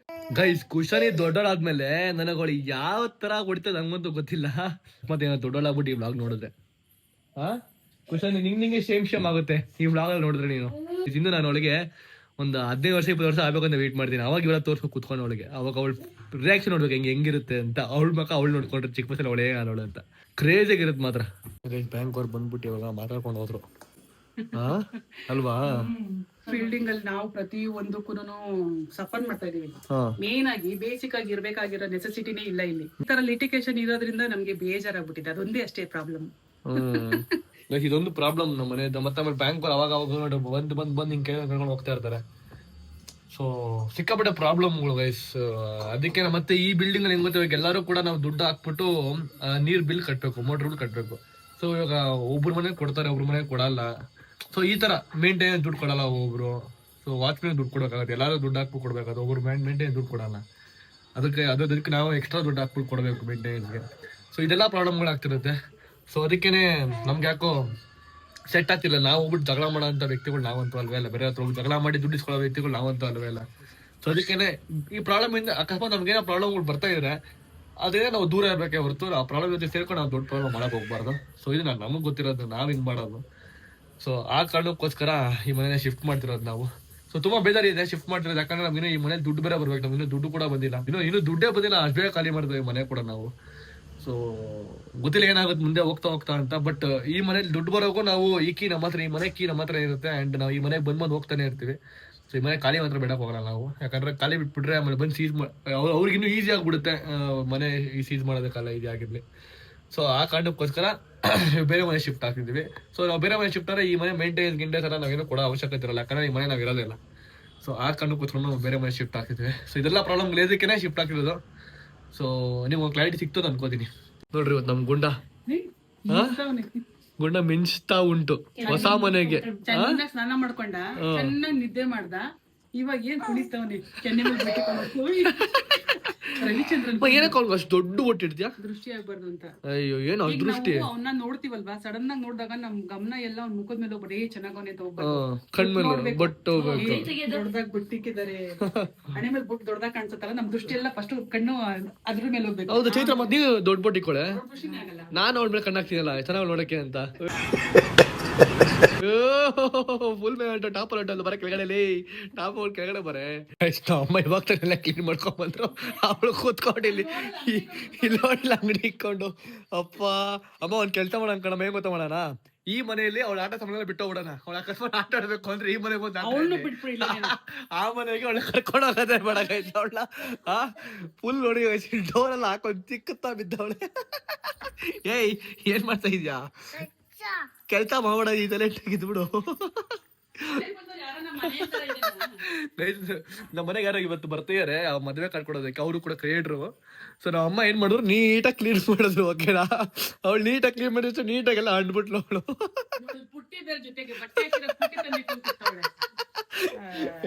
ಗೈಸ್ ಕುಶಾನಿ ದೊಡ್ಡೋಳಾದ್ಮೇಲೆ ನನಗಳು ಯಾವ ತರ ಹೊಡಿತದ ನಂಗಂತೂ ಗೊತ್ತಿಲ್ಲ. ಮತ್ತೆ ಏನೋ ದೊಡ್ಡೋಳಾಗ್ಬಿಟ್ಟು ಈ ವ್ಲಾಗ್ ನೋಡಿದ್ರೆ ಕುಶಾನಿ ನಿಂಗೆ ಶೇಮ್ ಆಗುತ್ತೆ ಈ ವ್ಲಾಗ್ ಅಲ್ಲಿ ನೋಡಿದ್ರೆ. ನೀನು ಇನ್ನು ನಾನು ಅವಳಿಗೆ ಒಂದು 15 ವರ್ಷ 20 ವರ್ಷ ಆಗ್ಬೇಕಂತ ವೆಯ್ಟ್ ಮಾಡ್ತೀನಿ. ಅವಾಗ ಇವೆಲ್ಲ ತೋರ್ಸ್ಕೊಂಡು ಕುತ್ಕೊಂಡು ಅವಳಿಗೆ ಅವಾಗ ಅವಳು ರಿಯಾಕ್ಷನ್ ನೋಡ್ಬೇಕು ಹೆಂಗಿರುತ್ತೆ ಅಂತ. ಅವಳ ಮಕ್ಕ ಅವಳು ನೋಡ್ಕೊಂಡ್ರೆ ಚಿಕ್ಕ ವಯಸ್ಸಲ್ಲಿ ಅವಳೇ ಆಡೋಳು ಅಂತ ಕ್ರೇಜ್ ಆಗಿರುತ್ತೆ ಮಾತ್ರ. ಬ್ಯಾಂಕ್ ಅವ್ರು ಬಂದ್ಬಿಟ್ಟು ಇವಾಗ ಮಾತಾಡ್ಕೊಂಡು ಹೋದ್ರು ಅಲ್ವಾ? ಫೀಲ್ಡಿಂಗ್ ಅಲ್ಲಿ ನಾವು ಪ್ರತಿ ಒಂದಕ್ಕೂ ಸಫರ್ ಮಾಡ್ತಾ ಇದೀವಿ. ಮೇನ್ ಆಗಿ ಬೇಸಿಕ್ ಆಗಿ ಇರ್ಬೇಕಾಗಿರೋ ನೆಸೆಸಿಟಿನೇ ಇಲ್ಲ ಇಲ್ಲಿ. ಈ ತರ ಲಿಟಿಗೇಷನ್ ಇರೋದ್ರಿಂದ ನಮ್ಗೆ ಬೇಜಾರಾಗ್ಬಿಟ್ಟಿದೆ. ಅದೊಂದೇ ಅಷ್ಟೇ ಪ್ರಾಬ್ಲಮ್. ಇದೊಂದು ಪ್ರಾಬ್ಲಮ್ ನಮ್ಮ ಮನೆ. ಮತ್ತೆ ಆಮೇಲೆ ಬ್ಯಾಂಕ್ ಅವಾಗ ಬಂದ್ ಹಿಂಗ್ ಕರ್ಕೊಂಡು ಹೋಗ್ತಾ ಇರ್ತಾರೆ. ಸೊ ಸಿಕ್ಕಾಪಟ್ಟೆ ಪ್ರಾಬ್ಲಮ್ಗಳು ಗೈಸ್. ಅದಕ್ಕೆ ಮತ್ತೆ ಈ ಬಿಲ್ಡಿಂಗ್ ಅಲ್ಲಿ ಹೆಂಗ್ ಗೊತ್ತಿವಾಗ ಎಲ್ಲರೂ ಕೂಡ ನಾವು ದುಡ್ಡು ಹಾಕ್ಬಿಟ್ಟು ನೀರ್ ಬಿಲ್ ಕಟ್ಬೇಕು, ಮೋಟರ್ ಬಿಲ್ ಕಟ್ಬೇಕು. ಸೊ ಇವಾಗ ಒಬ್ರು ಮನೆಗೆ ಕೊಡ್ತಾರೆ, ಒಬ್ರು ಮನೆಗೆ ಕೊಡಲ್ಲ. ಸೊ ಈ ತರ ಮೇಂಟೈನ್ ದುಡ್ಡು ಕೊಡಲ್ಲ ಒಬ್ರು. ಸೊ ವಾಚ್ಮೆನ್ ದುಡ್ಡು ಕೊಡಬೇಕಾಗುತ್ತೆ, ಎಲ್ಲಾರು ದುಡ್ಡು ಹಾಕ್ಬಿಟ್ಟು ಕೊಡ್ಬೇಕಾಗುತ್ತೆ. ಒಬ್ರು ಮೇಂಟೈನ್ ದುಡ್ಡು ಕೊಡಲ್ಲ. ಅದಕ್ಕೆ ನಾವು ಎಕ್ಸ್ಟ್ರಾ ದುಡ್ಡು ಹಾಕ್ಬಿಟ್ಟು ಕೊಡಬೇಕು ಮೇಂಟೈನ್ಸ್ಗೆ. ಸೊ ಇದೆಲ್ಲ ಪ್ರಾಬ್ಲಮ್ಗಳಾಗ್ತಿರುತ್ತೆ. ಸೊ ಅದಕ್ಕೇನೆ ನಮ್ಗೆ ಯಾಕೋ ಸೆಟ್ ಆಗ್ತಿಲ್ಲ. ನಾವು ಹೋಗ್ಬಿಟ್ಟು ಜಗಳ ಮಾಡೋ ಅಂತ ವ್ಯಕ್ತಿಗಳು ನಾವಂತೂ ಅಲ್ವೇ ಅಲ್ಲ, ಬೇರೆ ಹತ್ರ ಹೋಗಿ ಜಗಳ ಮಾಡಿ ದುಡ್ಡಿಸ್ಕೊಳ್ಳೋ ವ್ಯಕ್ತಿಗಳು ನಾವಂತೂ ಅಲ್ವೇ ಅಲ್ಲ. ಸೊ ಅದಕ್ಕೇನೆ ಈ ಪ್ರಾಬ್ಲಮ್ ಇಂದ ಅಕಸ್ಮಾತ್ ನಮ್ಗೇನೋ ಪ್ರಾಬ್ಲಮ್ಗಳು ಬರ್ತಾ ಇದ್ರೆ ಅದೇ ನಾವು ದೂರ ಇರಬೇಕೆ ಹೊರತು ಆ ಪ್ರಾಬ್ಲಮ್ ಜೊತೆ ಸೇರ್ಕೊಂಡು ನಾವು ದೊಡ್ಡ ಪ್ರಾಬ್ಲಮ್ ಮಾಡಕ್ ಹೋಗ್ಬಾರ್ದು. ಸೊ ಇದು ನಮಗೆ ಗೊತ್ತಿರೋದು, ನಾವು ಹಿಂಗ್ ಮಾಡೋದು. ಸೊ ಆ ಕಾರಣಕ್ಕೋಸ್ಕರ ಈ ಮನೆನ ಶಿಫ್ಟ್ ಮಾಡ್ತಿರೋದು ನಾವು. ಸೊ ತುಂಬಾ ಬೇಜಾರಿದೆ ಶಿಫ್ಟ್ ಮಾಡ್ತಿರೋದು, ಯಾಕಂದ್ರೆ ನಮ್ಗೆ ಈ ಮನೆ ದುಡ್ಡು ಬೇರೆ ಬರ್ಬೇಕು. ನಮ್ಗೆ ದುಡ್ಡು ಕೂಡ ಬಂದಿಲ್ಲ, ಇನ್ನು ದುಡ್ಡೇ ಬಂದಿಲ್ಲ, ಅಷ್ಟು ಬೇಗ ಖಾಲಿ ಮಾಡ್ತೇವೆ ಮನೆ ಕೂಡ ನಾವು. ಸೊ ಗೊತ್ತಿಲ್ಲ ಏನಾಗುತ್ತೆ ಮುಂದೆ ಹೋಗ್ತಾ ಅಂತ. ಬಟ್ ಈ ಮನೇಲಿ ದುಡ್ಡು ಬರೋಕು ನಾವು ಈ ಕೀ ನಮ್ಮ ಹತ್ರ, ಈ ಮನೆ ಕೀ ನಮ್ಮ ಹತ್ರ ಇರುತ್ತೆ. ಅಂಡ್ ನಾವು ಈ ಮನೆಗೆ ಬಂದು ಹೋಗ್ತಾನೆ ಇರ್ತೀವಿ. ಸೊ ಈ ಮನೆ ಖಾಲಿ ಮಾತ್ರ ಬೇಡಕ್ಕೆ ಹೋಗಲ್ಲ ನಾವು, ಯಾಕಂದ್ರೆ ಖಾಲಿ ಬಿಟ್ಬಿಟ್ರೆ ಆಮೇಲೆ ಬಂದು ಸೀಸ್ ಅವ್ರಿಗೆ ಇನ್ನೂ ಈಸಿ ಆಗ್ಬಿಡುತ್ತೆ ಮನೆ ಸೀಸ್ ಮಾಡೋದಕ್ಕೆಲ್ಲ ಈಸಿ ಆಗಿರ್ಲಿ. ಸೊ ಆ ಕಾರಣಕ್ಕೋಸ್ಕರ ಬೇರೆ ಮನೆ ಶಿಫ್ಟ್ ಆಗ್ತಿದ್ವಿ. ಸೊ ನಾವು ಬೇರೆ ಮನೆ ಶಿಫ್ಟ್ ಆದರೆ ಈ ಮನೆ ಮೇಂಟೈನ್ಸ್ ಗಿಂಟೈನ್ಸ್ ಎಲ್ಲ ನಾವೇನು ಕೊಡೋ ಅವಶ್ಯಕತೆ ಇರಲ್ಲ, ಯಾಕಂದ್ರೆ ಈ ಮನೆ ನಾವು ಇರೋದಿಲ್ಲ. ಸೊ ಆ ಕಾರಣಕ್ಕೋಸ್ಕರ ನಾವು ಬೇರೆ ಮನೆ ಶಿಫ್ಟ್ ಆಗ್ತಿದ್ವಿ. ಸೊ ಇದೆಲ್ಲ ಪ್ರಾಬ್ಲಮ್ ಲೇದಕ್ಕೇನೆ ಶಿಫ್ಟ್ ಆಗ್ತಿರೋದು. ಸೊ ನೀವು ಕ್ಲಾರಿಟಿ ಸಿಕ್ತದೆ ಅನ್ಕೋತೀನಿ. ನೋಡ್ರಿ ಇವತ್ತು ನಮ್ ಗುಂಡ ಮಿಂಚ್ತಾ ಉಂಟು ಹೊಸ ಮನೆಗೆ. ಚೆನ್ನಾಗಿ ಸ್ನಾನ ಮಾಡ್ಕೊಂಡ, ಚೆನ್ನಾಗಿ ನಿದ್ದೆ ಮಾಡ್ದ, ಇವಾಗ ಏನ್ ಕುಣಿತಾವನಿ ಕೆನ್ನೆ ಮೇಲೆ ಬೆಟ್ಟಿಕೊಂಡು ರವಿಚಂದ್ರನ್ ಏನಕ್ಕೆ ಅವ್ನಿಗೆ ಅಷ್ಟು ದೊಡ್ಡ ಒಟ್ಟಿಡ್ತೀಯಾ? ದೃಷ್ಟಿ ಆಗ್ಬಾರ್ದು ಅಂತ. ಅಯ್ಯೋ ಏನು ದೃಷ್ಟಿ. ಅವನ್ನ ನೋಡ್ತೀವಲ್ವಾ, ಸಡನ್ ಆಗಿ ನೋಡಿದಾಗ ನಮ್ ಗಮನ ಎಲ್ಲ ಅವ್ನ ಮುಖದ ಮೇಲೆ ಬರೀ ಚೆನ್ನಾಗವನೇ ಕಣ್ಮೇಲೆ ಬಟ್ಟು ದೊಡ್ಡದಾಗ ಬಿಟ್ಟಿಕ್ಕಿದ್ದಾರೆ, ಹಣೆ ಮೇಲೆ ಬುಟ್ಟು ದೊಡ್ಡದಾಗ ಕಾಣಿಸುತ್ತಲ್ಲ, ನಮ್ ದೃಷ್ಟಿ ಎಲ್ಲ ಫಸ್ಟ್ ಕಣ್ಣು ಅದ್ರ ಮೇಲೆ ಹೋಗ್ಬೇಕು. ಹೌದು ಚೈತ್ರ, ಮತ್ತೆ ನೀವು ದೊಡ್ಡ ಬೊಟ್ಟಿಕೊಳ್ಳೆ, ಖುಷಿನೇ ಆಗಲ್ಲ. ನಾನು ಅವಳ ಮೇಲೆ ಕಣ್ಣಾಗ್ತೀನಲ್ಲ ಚೆನ್ನಾಗಿ ನೋಡಕ್ಕೆ ಅಂತ. ಫುಲ್ ಮೇಲೆ ಟಾಪ್ ಹೊರಟಲ್ಲ ಬರ ಕೆಳಗಡೆ, ಟಾಪ್ ಅವ್ರು ಕೆಳಗಡೆ ಬರೇ. ಅಮ್ಮ ಇವಾಗ ತಾನೆಲ್ಲ ಕ್ಲೀನ್ ಮಾಡ್ಕೊಂಡ್ ಬಂದ್ರು, ಅವಳು ಕೂತ್ಕೊಂಡು ಇಲ್ಲಿ ಇಲ್ಲೋಡ್ಲ ಅಂಗಡಿ ಇಕ್ಕೊಂಡು. ಅಪ್ಪ ಅಮ್ಮ ಒಂದ್ ಕೆಲಸ ಮಾಡೋಣ ಕಣಮ್ಮ, ಏನ್ ಗೊತ್ತಾ ಮಾಡೋಣ, ಈ ಮನೆಯಲ್ಲಿ ಅವಳ ಆಟ ಸಾಮಾನೆಲ್ಲ ಬಿಟ್ಟು ಹೋಗೋಣ. ಅವಳ ಅಕಸ್ಮಾತ್ ಆಟ ಆಡ್ಬೇಕು ಅಂದ್ರೆ ಈ ಮನೆಗೆ ಬಂದು ಆ ಮನೆಗೆ ಅವಳ ಕರ್ಕೊಂಡು ಹೋಗೋದೇ ಬೇಡಾಯ್ತು. ಅವಳ ಫುಲ್ ನೋಡಿ ಡೋರ್ ಎಲ್ಲ ಹಾಕೊಂಡ್ ಚಿಕ್ಕುತ್ತಾ ಬಿದ್ದವಳೆ. ಏಯ್ ಏನ್ ಮಾಡ್ತಾ ಇದ್ಯಾ? ಕೆಲ್ಸ ಮಾಡೋಣ, ಈ ತಲೆ ಬಿಡು. ನಮ್ಮ ಮನೆಗೆ ಯಾರೋ ಇವತ್ತು ಬರ್ತಿದ್ದಾರೆ ಮದುವೆ ಕಳ್ಕೊಡೋದಕ್ಕೆ, ಅವರು ಕೂಡ ಕ್ರಿಯೇಟ್ರು. ಸೊ ನಮ್ಮ ಅಮ್ಮ ಏನ್ ಮಾಡಿದ್ರು, ನೀಟಾಗಿ ಕ್ಲೀನ್ ಮಾಡಿದ್ರು. ಓಕೆನಾ, ಅವಳು ನೀಟಾಗಿ ಕ್ಲೀನ್ ಮಾಡಿದ್ರು, ನೀಟಾಗೆಲ್ಲ ಅಂಡ್ಬಿಟ್ಲು ಅವಳು.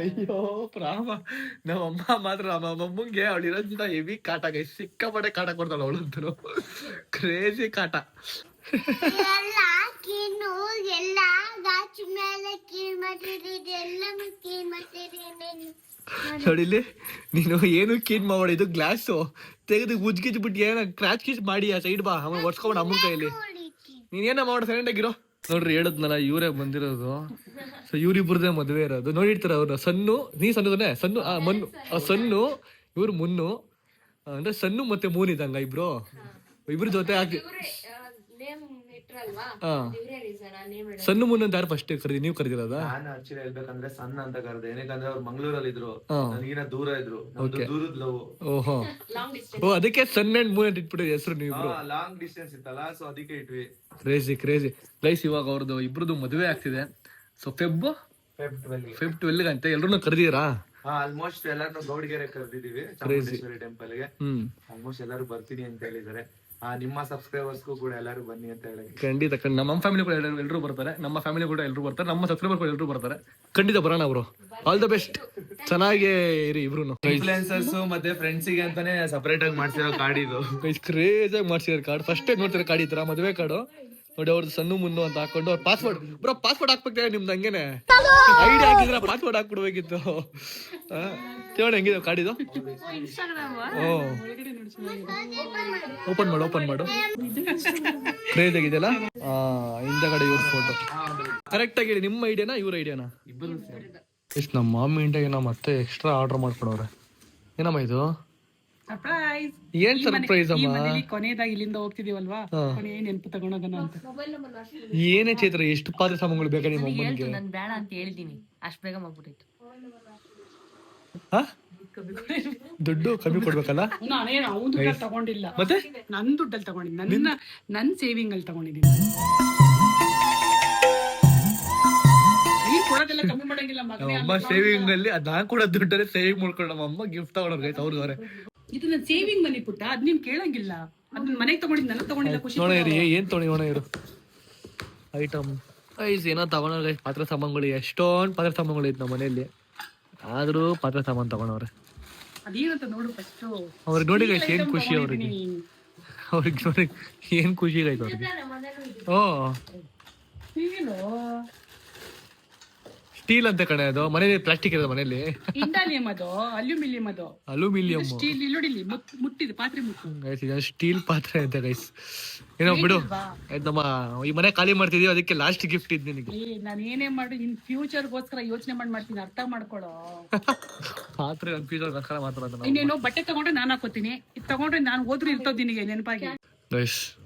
ಅಯ್ಯೋ ಪ್ರಾಮ, ನಮ್ಮಮ್ಮ ಮಾತ್ರ ನಮ್ಮಮ್ಮಂಗೆ ಅವಳು ಇರೋದ್ರಿಂದ ಹೆವಿ ಕಾಟ, ಸಿಕ್ಕಾಪಟ್ಟೆ ಕಾಟ ಕೊಡ್ತಾಳೆ ಅವಳಂತೂ, ಕ್ರೇಜಿ ಕಾಟ. ನೋಡಿಲ್ಲಿ ನೀನು ಏನು ಕ್ಲೀನ್ ಮಾಡಿ, ಇದು ಗ್ಲಾಸು ತೆಗೆದು ಉಜ್ಗಿಜ್ ಬಿಟ್ಟು ಏನ ಕ್ರಾಚ್ ಕೀಚ್ ಮಾಡಿ ಆ ಸೈಡ್ ಬಾ, ಅಮ್ಮ ಒಡ್ಸ್ಕೊಂಡ್ ಅಮ್ಮನ ಕೈಯಲ್ಲಿ. ನೀನೇನ ಮಾಡ ಸೈಲೆಂಟ್ ಆಗಿರೋ. ನೋಡ್ರಿ ಹೇಳದ್ನಲ್ಲ, ಇವರೇ ಬಂದಿರೋದು. ಸೊ ಇವ್ರಿಬ್ರದೇ ಮದುವೆ ಇರೋದು. ನೋಡಿರ್ತಾರ ಅವ್ರನ್ನ, ಸನ್ನು ನೀ ಸಣ್ಣದನ್ನೇ, ಸನ್ನು ಮಣ್ಣು ಸನ್ನು, ಇವ್ರು ಮುನ್ನು ಅಂದ್ರೆ ಸನ್ನು ಮತ್ತೆ ಮೂನ್ ಇದ್ದಂಗ ಇಬ್ರು, ಇಬ್ರ ಜೊತೆ ಹಾಕಿ ಸಣ್ಣ ಮುನ್ನ ಅಂತ ಯಾರು ಫಸ್ಟ್ ಕರೆದಿ, ನೀವು ಕರೆದಿರೋದ? ನಾನು ಆಕ್ಚುಲಿ ಹೇಳ್ಬೇಕಂದ್ರೆ ಸಣ್ಣ ಅಂತ ಕರೆದೆ, ಏನಕ್ಕಂದ್ರೆ ಅವ್ರು ಮಂಗಳೂರಲ್ಲಿ ಇದ್ರು, ನನಗಿನ ದೂರ ಇದ್ರು, ದೂರದ ಲವ್. ಓಹೋ ಓ, ಅದಕ್ಕೆ ಸಣ್ಣ ಅಂಡ್ ಮೂನ್ ಅಂತ ಇಟ್ಬಿಟ್ಟು ಹೆಸರು ನೀವು. ಲಾಂಗ್ ಡಿಸ್ಟೆನ್ಸ್ ಇತ್ತಲ್ಲ, ಸೊ ಅದಕ್ಕೆ ಇಟ್ವಿ. Crazy crazy guys. ಇವಾಗ ಅವ್ರದ್ದು ಇಬ್ರದ್ದು ಮದುವೆ ಆಗ್ತಿದೆ. ಸೊ ಫೆಬ್ 12 ಅಂತ ಎಲ್ರು ಕರೆದಿರಾ? ಆಲ್ಮೋಸ್ಟ್ ಎಲ್ಲಾರು ಗೌಡಿಗೆರೆ ಕರೆದಿದೀವಿ ಚಾಮುಂಡೇಶ್ವರಿ ಟೆಂಪಲ್ ಗೆ. ಆಲ್ಮೋಸ್ಟ್ ಎಲ್ಲರೂ ಬರ್ತೀನಿ ಅಂತ ಹೇಳಿದ್ದಾರೆ. ನಿಮ್ಮ ಸಬ್ಸ್ಕ್ರೈಬರ್ಸ್ಗೂ ಕೂಡ ಎಲ್ಲರೂ ಬನ್ನಿ ಅಂತ ಹೇಳಿ. ಖಂಡಿತ ನಮ್ಮ ಫ್ಯಾಮಿಲಿ ಕೂಡ ಎಲ್ಲರೂ ಬರ್ತಾರೆ, ನಮ್ಮ ಫ್ಯಾಮಿಲಿ ಕೂಡ ಎಲ್ಲರೂ ಬರ್ತಾರೆ, ನಮ್ಮ ಸಬ್ಸ್ಕ್ರೈಬರ್ ಕೂಡ ಎಲ್ಲರೂ ಬರ್ತಾರೆ. ಖಂಡಿತ ಬರೋಣ ಅವರು. ಆಲ್ ದ ಬೆಸ್ಟ್, ಚೆನ್ನಾಗೇ ಇರಿ ಇಬ್ರು. ಇನ್ಫ್ಲುಯೆನ್ಸರ್ಸ್ ಮತ್ತೆ ಫ್ರೆಂಡ್ಸಿಗೆ ಅಂತಾನೆ ಸಪರೇಟ್ ಆಗಿ ಮಾಡ್ಸಿರೋ ಕಾರ್ಡ್ ಇದು. ಕ್ರೇಜ್ ಆಗಿ ಮಾಡ್ಸಿರೋ ಕಾರ್ಡ್. ಫಸ್ಟ್ ಟೈಮ್ ನೋಡ್ತಾರೆ ಕಾರ್ಡ್, ಈ ತರ ಮದುವೆ ಕಾರ್ಡು ನೋಡಿ. ಅವ್ರದ್ದು ಸಣ್ಣ ಮುನ್ನು ಅಂತ ಹಾಕೊಂಡು ಅವ್ರ ಪಾಸ್ವರ್ಡ್ ಹಾಕ್ಬೇಕು ನಿಮ್ದು, ಹಂಗೇನೆ ಐಡಿ ಹಾಕಿದ್ರೆ ಪಾಸ್ವರ್ಡ್ ಹಾಕ್ಬಿಡ್ಬೇಕಿತ್ತು. ಕೇಳೋಣ ಹೆಂಗಿದೆ ಕಾರ್ಡಿದು? ಓಪನ್ ಮಾಡು. ಕ್ರೇಜ್ ಆಗಿದೆಯಲ್ಲ. ಹಿಂದಗಡೆ ಇವ್ರ ಫೋಟೋ ಕರೆಕ್ಟ್ ಆಗಿ. ನಿಮ್ಮ ಐಡಿಯಾನಾ ಇವ್ರ ಐಡಿಯಾನಾ? ಎಷ್ಟು ನಮ್ಮ ಮಮ್ಮಿ ಇಂಟಾಗ ಮತ್ತೆ ಎಕ್ಸ್ಟ್ರಾ ಆರ್ಡರ್ ಮಾಡ್ಕೊಡವ್ರೆ. ಏನಮ್ಮ ಇದು? ಏನ್ ಸರ್ಪ್ರೈಸ್ ಅಮ್ಮ? ಕೊನೆಯದಾಗಿ ಇಲ್ಲಿಂದ ಹೋಗ್ತಿದೀವಲ್ವಾ, ಕೊನೆಯ ನೆನಪು ತಗೊಂಡೋಗೋಣ ಅಂತ. ಏನೇ ಚೈತ್ರ, ಎಷ್ಟು ಪಾತ್ರೆ ಸಾಮಾನುಗಳು ಬೇಕಾ ನಿಮ್ಮ ಅಮ್ಮನಿಗೆ? ನಾನು ಬೇಡ ಅಂತ ಹೇಳ್ತೀನಿ, ಅಷ್ಟು ಬೇಗ ಮಾಡ್ಬಿಟ್ಟಿತ್ತು. ದುಡ್ಡು ಕಮ್ಮಿ ಕೊಡ್ಬೇಕಲ್ಲ? ಅವ್ನು ದುಡ್ಡಲ್ಲಿ ತಗೊಂಡಿಲ್ಲ, ಮತ್ತೆ ನನ್ ದುಡ್ಡಲ್ಲಿ ತಗೊಂಡಿದ್ದೀನಿ, ನನ್ ಸೇವಿಂಗ್ ಅಲ್ಲಿ ತಗೊಂಡಿದ್ದೀನಿ. ಕೊಡೋದೆಲ್ಲ ಕಮ್ಮಿ ಮಾಡಂಗಿಲ್ಲ ಅಮ್ಮ ಸೇವಿಂಗ್ ಅಲ್ಲಿ. ನಾನ್ ಕೂಡ ದುಡ್ಡಲ್ಲಿ ಸೇವಿಂಗ್ ಮಾಡ್ಕೊಂಡು ನಮ್ಮ ಅಮ್ಮ ಗಿಫ್ಟ್ ತಗೊಂಡ್ರೆ ಅವ್ರಿಗೆ. ಇದು ನನ್ ಸೇವಿಂಗ್ ಮನಿ ಪುಟ್ಟ, ಅದ್ ನೀನ್ ಕೇಳಂಗಿಲ್ಲ. ಅದನ್ನ ಮನೆಗೆ ತಗೊಂಡಿದ್ ನನ್ನ ತಗೊಂಡಿಲ್ಲ. ಖುಷಿ ನೋಡಿರಿ ಏನ್ ತಗೊಂಡಿರು ಐಟಮ್ ಏನೋ ತಗೊಂಡ್ರೆ. ಪಾತ್ರೆ ಸಾಮಾನುಗಳು ಎಷ್ಟೊಂದು ಪಾತ್ರೆ ಸಾಮಾನುಗಳು ಐತೆ ನಮ್ಮ ಮನೆಯಲ್ಲಿ, ಆದ್ರೂ ಪಾತ್ರೆ ಸಾಮಾನು ತಗೊಂಡವ್ರೆ. ಅದೇನಂತ ನೋಡು ಫಸ್ಟ್. ಅವ್ರಿಗೆ ನೋಡಿ ಏನ್ ಖುಷಿ ಅವ್ರಿಗೆ. ಅವ್ರಿಗೆ ಏನ್ ಖುಷಿ ಆಯ್ತು ಅವ್ರಿಗೆ. ಓ ಏನು ಸ್ಟೀಲ್ ಅಂತ ಕಣೆ ಅದು, ಮನೇಲಿ ಪ್ಲಾಸ್ಟಿಕ್ ಇರೋದು ಮನೇಲಿ. ಇಂಡಾಲಿಯಂ ಅದು, ಅಲ್ಯೂಮಿಲಿಯಂ ಅದು, ಅಲ್ಯೂಮಿನಿಯಂ ಸ್ಟೀಲ್. ಇಲ್ಲೋಡಿಲಿ ಮುಟ್ಟಿದೆ ಪಾತ್ರೆ ಮುಟ್ಟು. ಸ್ಟೀಲ್ ಪಾತ್ರೆ ಅಂತ ಗೈಸ್. ಏನೋ ಬಿಡು ಆಯ್ತು, ನಮ್ಮ ಈ ಮನೆ ಖಾಲಿ ಮಾಡ್ತಿದೀವಿ, ಅದಕ್ಕೆ ಲಾಸ್ಟ್ ಗಿಫ್ಟ್ ಇದ್ ನಿನಗೆ. ನಾನು ಏನೇ ಮಾಡಿ ಇನ್ ಫ್ಯೂಚರ್ಗೋಸ್ಕರ ಯೋಚನೆ ಮಾಡ್ತೀನಿ, ಅರ್ಥ ಮಾಡ್ಕೊಳ್ಳೋ. ಪಾತ್ರೆ ನನ್ನ ಫ್ಯೂಚರ್ ಮಾತ್ರ. ಇನ್ನೇನೋ ಬಟ್ಟೆ ತಗೊಂಡ್ರೆ ನಾನು ಹಾಕೋತೀನಿ, ಇದು ತಗೊಂಡ್ರೆ ನಾನು ಹೋದ್ರೆ ಇರ್ತದ ನಿನಗೆ ನೆನಪಾಗಿ. ಗೈಸ್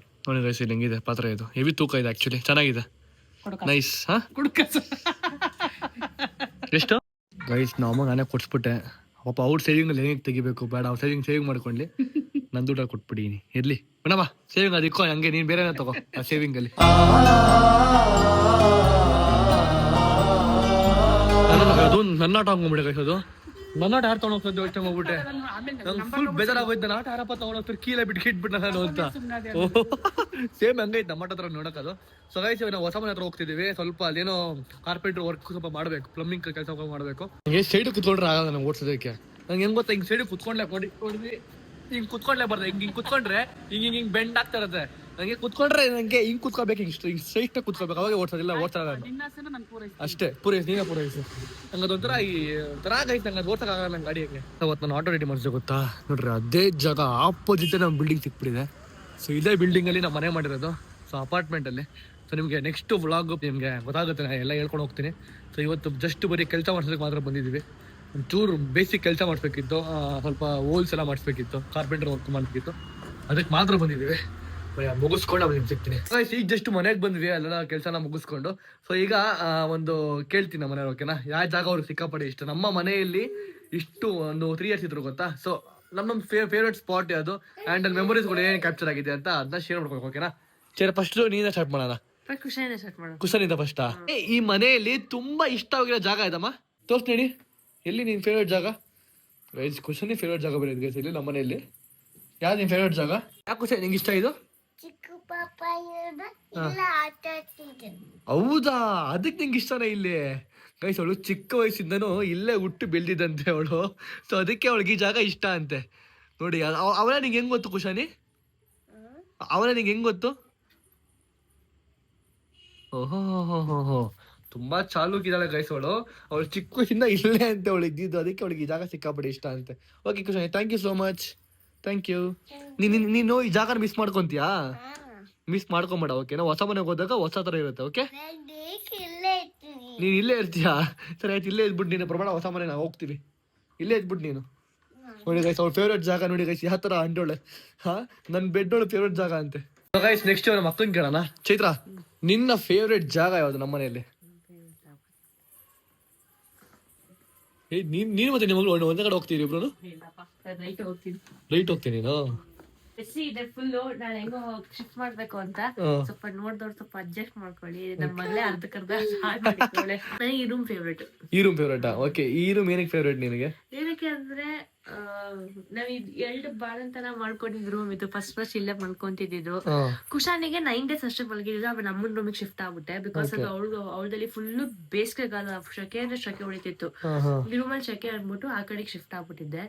ನೋಡಿ ಗೈಸ್, ಇಲ್ಲಿ ಹೆಂಗಿದೆ ಪಾತ್ರೆ, ಇದು ಹೆವಿ ತೂಕ ಇದೆ ಆಕ್ಚುಲಿ, ಚೆನ್ನಾಗಿದೆ, ನೈಸ್. ಹಾ ಎಷ್ಟು ಗೈಸ್, ನಮ್ಮ ನಾನೇ ಕೊಡ್ಸ್ಬಿಟ್ಟೆ. ಪಾಪ ಅವ್ರ ಸೇವಿಂಗ್ ಅಲ್ಲಿ ಹೇಗೆ ತೆಗಿಬೇಕು, ಬೇಡ ಅವ್ರ ಸೇವಿಂಗ್ ಮಾಡ್ಕೊಂಡ್ಲಿ, ನನ್ನ ದುಡ್ಡ ಕೊಟ್ಬಿಟ್ಟಿನಿ, ಇರ್ಲಿ ಮೇಡಮ್ಮ ಸೇವಿಂಗ್ ಅದಕ್ಕೋ, ಹಂಗೆ ನೀನ್ ಬೇರೆ ತಗೋ ಆ ಸೇವಿಂಗ್ ಅಲ್ಲಿ. ಅದು ನನ್ನ ಆಟ ಹಂಗ್ಬಿಟ್ಟೆ ಗೈಸ್, ಅದು ನನ್ನ ಆಟ ಯಾರು ತಗೊಂಡೋಗ್ತದೆ ಯೋಚನೆ ಮಾಡ್ಬಿಟ್ಟೆ. ನಂಗೆ ಫುಲ್ ಬೇಜಾರಾಗೋಯ್ತು, ನನ್ನ ಆಟ ಯಾರಪ್ಪ ತಗೊಂಡೋಗ್ತಾರೆ, ಕೀಲ ಬಿಟ್ಬಿಟ್ಟ ನಾನು ಅಂತ. ಸೇಮ್ ಹಂಗೈತೆ ನಮ್ಮ ಹತ್ರ ನೋಡೋಕ್ಕದು. ಸೊ ಗೈಸ್ ನಾವು ಹೊಸ ಮನೆ ಹತ್ರ ಹೋಗ್ತಿದ್ದೀವಿ, ಸ್ವಲ್ಪ ಅದೇನೋ ಕಾರ್ಪೆಂಟರ್ ವರ್ಕ್ ಸ್ವಲ್ಪ ಮಾಡಬೇಕು, ಪ್ಲಂಬಿಂಗ್ ಕೆಲಸ ಮಾಡಬೇಕು. ಹಂಗೆ ಸೈಡ್ ಕುತ್ಕೊಂಡ್ರೆ ಆಗಲ್ಲ ನಂಗೆ ಓಡಿಸೋದಕ್ಕೆ. ನಂಗೆ ಹೆಂಗ್ ಗೊತ್ತಾ, ಹಿಂಗ್ ಸೈಡ್ ಕುತ್ಕೊಂಡ್ಲೆ ಹೊಡಿದ್ವಿ, ಹಿಂಗ್ ಕುತ್ಕೊಂಡ್ಲೆ ಬರ್ದೆ, ಹಿಂಗ್ ಕುತ್ಕೊಂಡ್ರೆ ಹಿಂಗ್ ಬೆಂಡ್ ಆಗ್ತಾ ಇರತ್ತೆ. ನಂಗೆ ಕುತ್ಕೊಂಡ್ರೆ ನಂಗೆ ಹಿಂಗ್ ಕುತ್ಕೋಬೇಕು, ಹಿಂಗ್ ಸ್ಟ್ರೈಟ್ ಕುತ್ಕೋಬೇಕು, ಅವಾಗ ಓಡ್ಸೋದಿಲ್ಲ, ಓಡ್ಸಲ್ಲ ಅಷ್ಟೇ. ಪೂರೈಸಿ, ನೀನೇ ಪೂರೈಸು. ನಂಗೆ ಅದೊಂಥರ ಈ ತರ ಆಗೈತೆ, ನಂಗೆ ಅದು ಓಡ್ಸೋಕ್ಕಾಗಲ್ಲ ನಂಗೆ ಗಾಡಿ. ಹಂಗೆ ಅವತ್ತು ನಾನು ಆಟೋ ರೆಡಿ ಮಾಡಿಸ್ದೆ ಗೊತ್ತಾ, ನೋಡ್ರಿ ಅದೇ ಜಾಗ ಆಪೋಸಿಟ್ ನಮ್ಮ ಬಿಲ್ಡಿಂಗ್ ಸಿಕ್ಬಿಟ್ಟಿದೆ. ಸೊ ಇದೇ ಬಿಲ್ಡಿಂಗಲ್ಲಿ ನಾವು ಮನೆ ಮಾಡಿರೋದು, ಸೊ ಅಪಾರ್ಟ್ಮೆಂಟಲ್ಲಿ. ಸೊ ನಿಮಗೆ ನೆಕ್ಸ್ಟ್ ವ್ಲಾಗ್ ನಿಮಗೆ ಗೊತ್ತಾಗುತ್ತೆ, ನಾನು ಎಲ್ಲ ಹೇಳ್ಕೊಂಡು ಹೋಗ್ತೀನಿ. ಸೊ ಇವತ್ತು ಜಸ್ಟ್ ಬರೀ ಕೆಲಸ ಮಾಡಿಸೋದಕ್ಕೆ ಮಾತ್ರ ಬಂದಿದ್ದೀವಿ. ಒಂಚೂರು ಬೇಸಿಕ್ ಕೆಲಸ ಮಾಡಿಸ್ಬೇಕಿತ್ತು, ಸ್ವಲ್ಪ ಹೋಲ್ಸ್ ಎಲ್ಲ ಮಾಡಿಸ್ಬೇಕಿತ್ತು, ಕಾರ್ಪೆಂಟರ್ ವರ್ಕ್ ಮಾಡಬೇಕಿತ್ತು, ಅದಕ್ಕೆ ಮಾತ್ರ ಬಂದಿದ್ದೀವಿ. ಮುಗಿಸ್ಕೊಂಡು ಅವ್ರಿಗೆ ಸಿಗ್ತೀನಿ. ಈಗ ಜಸ್ಟ್ ಮನೆಗೆ ಬಂದ್ವಿ, ಅಲ್ಲೆಲ್ಲ ಕೆಲಸನ ಮುಗಿಸ್ಕೊಂಡು. ಸೊ ಈಗ ಒಂದು ಕೇಳ್ತೀನಿ ನಮ್ಮ ಮನೆಯವ್ರು, ಓಕೆನಾ, ಯಾವ ಜಾಗ ಅವ್ರಿಗೆ ಸಿಕ್ಕಾಪಟ್ಟೆ ಇಷ್ಟ. ನಮ್ಮ ಮನೆಯಲ್ಲಿ ಇಷ್ಟು ಒಂದು 3 years ಇದ್ರು ಗೊತ್ತಾ. ಸೊ ನಮ್ಮ ಫೇವ್ರೇಟ್ ಸ್ಪಾಟ್ ಯಾವುದು ಆ್ಯಂಡ್ ಅಲ್ಲಿ ಮೆಮೊರೀಸ್ಗಳು ಏನು ಕ್ಯಾಪ್ಚರ್ ಆಗಿದೆ ಅಂತ ಅದನ್ನ ಶೇರ್ ಮಾಡ್ಬೇಕು, ಓಕೆನಾ. ಸರಿ, ಫಸ್ಟ್ ನೀನೇ ಸ್ಟಾರ್ಟ್ ಮಾಡೋಣ. ಕುಶನಿಂದ ಫಸ್ಟಾ? ಈ ಮನೆಯಲ್ಲಿ ತುಂಬಾ ಇಷ್ಟ ಆಗಿರೋ ಜಾಗ ಇದಮ್ಮ, ತೋರಿಸ್ತೀನಿ. ಎಲ್ಲಿ ನಿನ್ ಫೇವ್ರೇಟ್ ಜಾಗ? ಕುಶನಿ ಫೇವ್ರೇಟ್ ಜಾಗ ಬೇರೆ ಇದೆ ಇಲ್ಲಿ ನಮ್ಮ ಮನೆಯಲ್ಲಿ. ಯಾವ್ದು ನಿನ್ ಫೇವ್ರೇಟ್ ಜಾಗ? ಯಾಕೆ ಕುಶನ್ ನಿಂಗೆ ಇಷ್ಟ ಇದು? ಹೌದಾ, ಅದಕ್ಕೆ ನಿಂಗೆ ಇಷ್ಟನೇ ಇಲ್ಲಿ. ಗೈಸ್ ಅವಳು ಚಿಕ್ಕ ವಯಸ್ಸಿಂದನೂ ಇಲ್ಲೇ ಹುಟ್ಟು ಬೆಳೆದಿದ್ದಂತೆ ಅವಳು. ಸೊ ಅದಕ್ಕೆ ಅವಳಿಗೆ ಈ ಜಾಗ ಇಷ್ಟ ಅಂತೆ. ನೋಡಿ ಅವಳ ನಿಂಗೆ ಹೆಂಗ್ ಗೊತ್ತು ಕುಶಾನಿ? ಅವಳ ನಿಂಗೆ ಹೆಂಗ್ ಗೊತ್ತು? ಓಹೋ, ತುಂಬಾ ಚಾಲೂಕಿದ್ದಾಳೆ ಗೈಸ್ ಅವಳು. ಅವಳು ಚಿಕ್ಕ ವಯಸ್ಸಿಂದ ಇಲ್ಲೇ ಅಂತ ಅವಳು ಇದ್ದಿದ್ದು, ಅದಕ್ಕೆ ಅವಳಿಗೆ ಈ ಜಾಗ ಸಿಕ್ಕಾಪಟ್ಟೆ ಇಷ್ಟ ಅಂತೆ. Okay Kushani, thank you so much. Thank you. ನೀನು ಈ ಜಾಗನ ಮಿಸ್ ಮಾಡ್ಕೊಂತೀಯಾ? ಮಿಸ್ ಮಾಡ್ಕೊಂಬೇಡ, ಓಕೆನಾ. ಹೊಸ ಮನೆಗೆ ಹೋದಾಗ ಹೊಸ ತರ ಇರುತ್ತೆ, ಓಕೆ. ನೀನ್ ಇಲ್ಲೇ ಇರ್ತೀಯಾ? ಸರಿ ಆಯ್ತು, ಇಲ್ಲೇ ಇದ್ಬಿಟ್ಟು ನೀನು ಪ್ರಮಾಣ, ಹೊಸ ಮನೆ ನಾವು ಹೋಗ್ತೀವಿ, ಇಲ್ಲೇ ಇದ್ಬಿಟ್ಟು ನೀನು. ನೋಡಿ ಗೈಸ್ ಅವ್ರ ಫೇವ್ರೇಟ್ ಜಾಗ ನೋಡಿ ಗೈಸ್, ಯಾವ ತರ ಅಂಡೋಳೆ. ನನ್ನ ಬೆಡ್ ಒಳ್ಳೆ ಫೇವ್ರೇಟ್ ಜಾಗ ಅಂತೆ. ಗೈಸ್ ನೆಕ್ಸ್ಟ್ ನಮ್ಮ ಅಕ್ಕನ್ ಕೇಳೋಣ. ಚೈತ್ರ, ನಿನ್ನ ಫೇವ್ರೇಟ್ ಜಾಗ ಯಾವ್ದು ನಮ್ಮ ಮನೆಯಲ್ಲಿ? ನೀನು ಮತ್ತೆ ನಿಮ್ಮ ಮಗಳು ಒಂದೇ ಕಡೆ ಹೋಗ್ತೀರಿ ಇಬ್ರು? ರೈಟ್ ಹೋಗ್ತೀನಿ ನೀನು? ಇದೆ ಫುಲ್. ನಾನು ಹೆಂಗೋ ಶಿಫ್ಟ್ ಮಾಡ್ಬೇಕು ಅಂತ ಸ್ವಲ್ಪ ನೋಡ್ದವ್ರು ಸ್ವಲ್ಪ ಅಡ್ಜಸ್ಟ್ ಮಾಡ್ಕೊಳ್ಳಿ. ನಮ್ಮ ಮಗಳೇ ಅರ್ಧಕ್ಕರ್ಧ ನನಗೆ ಈ ರೂಮ್ ಫೇವ್ರೇಟ್. ಈ ರೂಮ್ ಫೇವ್ರೇಟಾ? ಓಕೆ, ಈ ರೂಮ್ ಏನಕ್ಕೆ ಫೇವ್ರೇಟ್ ನಿನಗೆ? ಏನಕ್ಕೆ ಅಂದ್ರೆ ನಾವ್ ಎರಡು ಬಾಳಂತನ ಮಾಡ್ಕೊಂಡಿದ್ ರೂಮ್ ಇದು. ಫಸ್ಟ್ ಇಲ್ಲೇ ಮಲ್ಕೊಂತಿದ್ದು. ಕುಶಾನಿಗೆ 9 days ಅಷ್ಟೇ ಮಲಗಿದ್ದು. ಆಮೇಲೆ ನಮ್ಮನ್ ರೂಮಿಗೆ ಶಿಫ್ಟ್ ಆಗ್ಬಿಟ್ಟೆ, ಬಿಕಾಸ್ ಅದು ಅವಳದಲ್ಲಿ ಫುಲ್ ಬೇಸಿಗೆಗಾಲ, ಶೆಕೆ ಅಂದ್ರೆ ಶೆಕೆ ಹೊಡಿತಿತ್ತು. ಈ ರೂಮಲ್ಲಿ ಶೆಕೆ ಅಂದ್ಬಿಟ್ಟು ಆ ಕಡೆಗೆ ಶಿಫ್ಟ್ ಆಗ್ಬಿಟ್ಟಿದ್ದೆ.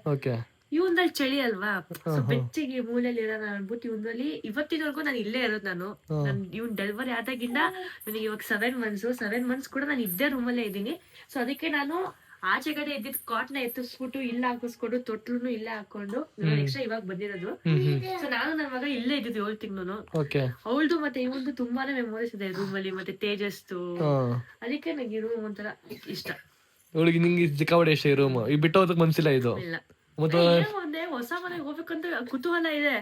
ಇವಂದಲ್ಲಿ ಚಳಿ ಅಲ್ವಾ, ಬೆಚ್ಚಿಗೆ ಮೂಲೆಯಲ್ಲಿ ಇರೋಣ ಅನ್ಬಿಟ್ಟು ಇವಂದಲ್ಲಿ ಇವತ್ತಿನವರೆಗೂ ನಾನು ಇಲ್ಲೇ ಇರೋದು. ನಾನು ಇವ್ನ್ ಡೆಲಿವರಿ ಆದಾಗಿಂದ ನನಗೆ ಇವಾಗ 7 months ಕೂಡ ನಾನು ಇದ್ದೇ ರೂಮಲ್ಲೇ ಇದ್ದೀನಿ. ಸೊ ಅದಕ್ಕೆ ನಾನು ಆಚೆ ಕಡೆ ಇದ್ದಿದ್ ಕಾಟ್ನ ಎತ್ತಿಸ್ಬಿಟ್ಟು ಇಲ್ಲ ಹಾಕಿಸ್ಕೊಂಡು ತೊಟ್ಲು ಇಲ್ಲೇ ಹಾಕೊಂಡು ಎಕ್ಸ್ಟ್ರಾ ಇವಾಗ ಬಂದಿರೋದು. ಸೊ ನಾನು ನನ್ನ ಮಗ ಇಲ್ಲೇ ಇದ್ದಿದ್ದು 7 ತಿಂಗಳು. ಅವಳ್ದು ಮತ್ತೆ ಇವಂದು ತುಂಬಾನೇ ಮೆಮೊರೀಸ್ ಇದೆ ರೂಮ್ ಅಲ್ಲಿ, ಮತ್ತೆ ತೇಜಸ್ತು. ಅದಕ್ಕೆ ನಂಗೆ ಈ ರೂಮ್ ಒಂಥರ ಇಷ್ಟ. ಅವಳಿಗೆ ನಿಂಗೆ ಸಿಕ್ಕಾಪಟ್ಟೆ ಇಷ್ಟ ಈ ರೂಮ್. ಈ ಬಿಟ್ಟು ಹೋದಕ್ಕೆ ಮನ್ಸಿಲ್ಲ ಇದು? ಒಂದೇ ಹೊಸ ಮನೆಗೆ ಹೋಗ್ಬೇಕಂತ ಕುತೂಹಲ ಇದೆ,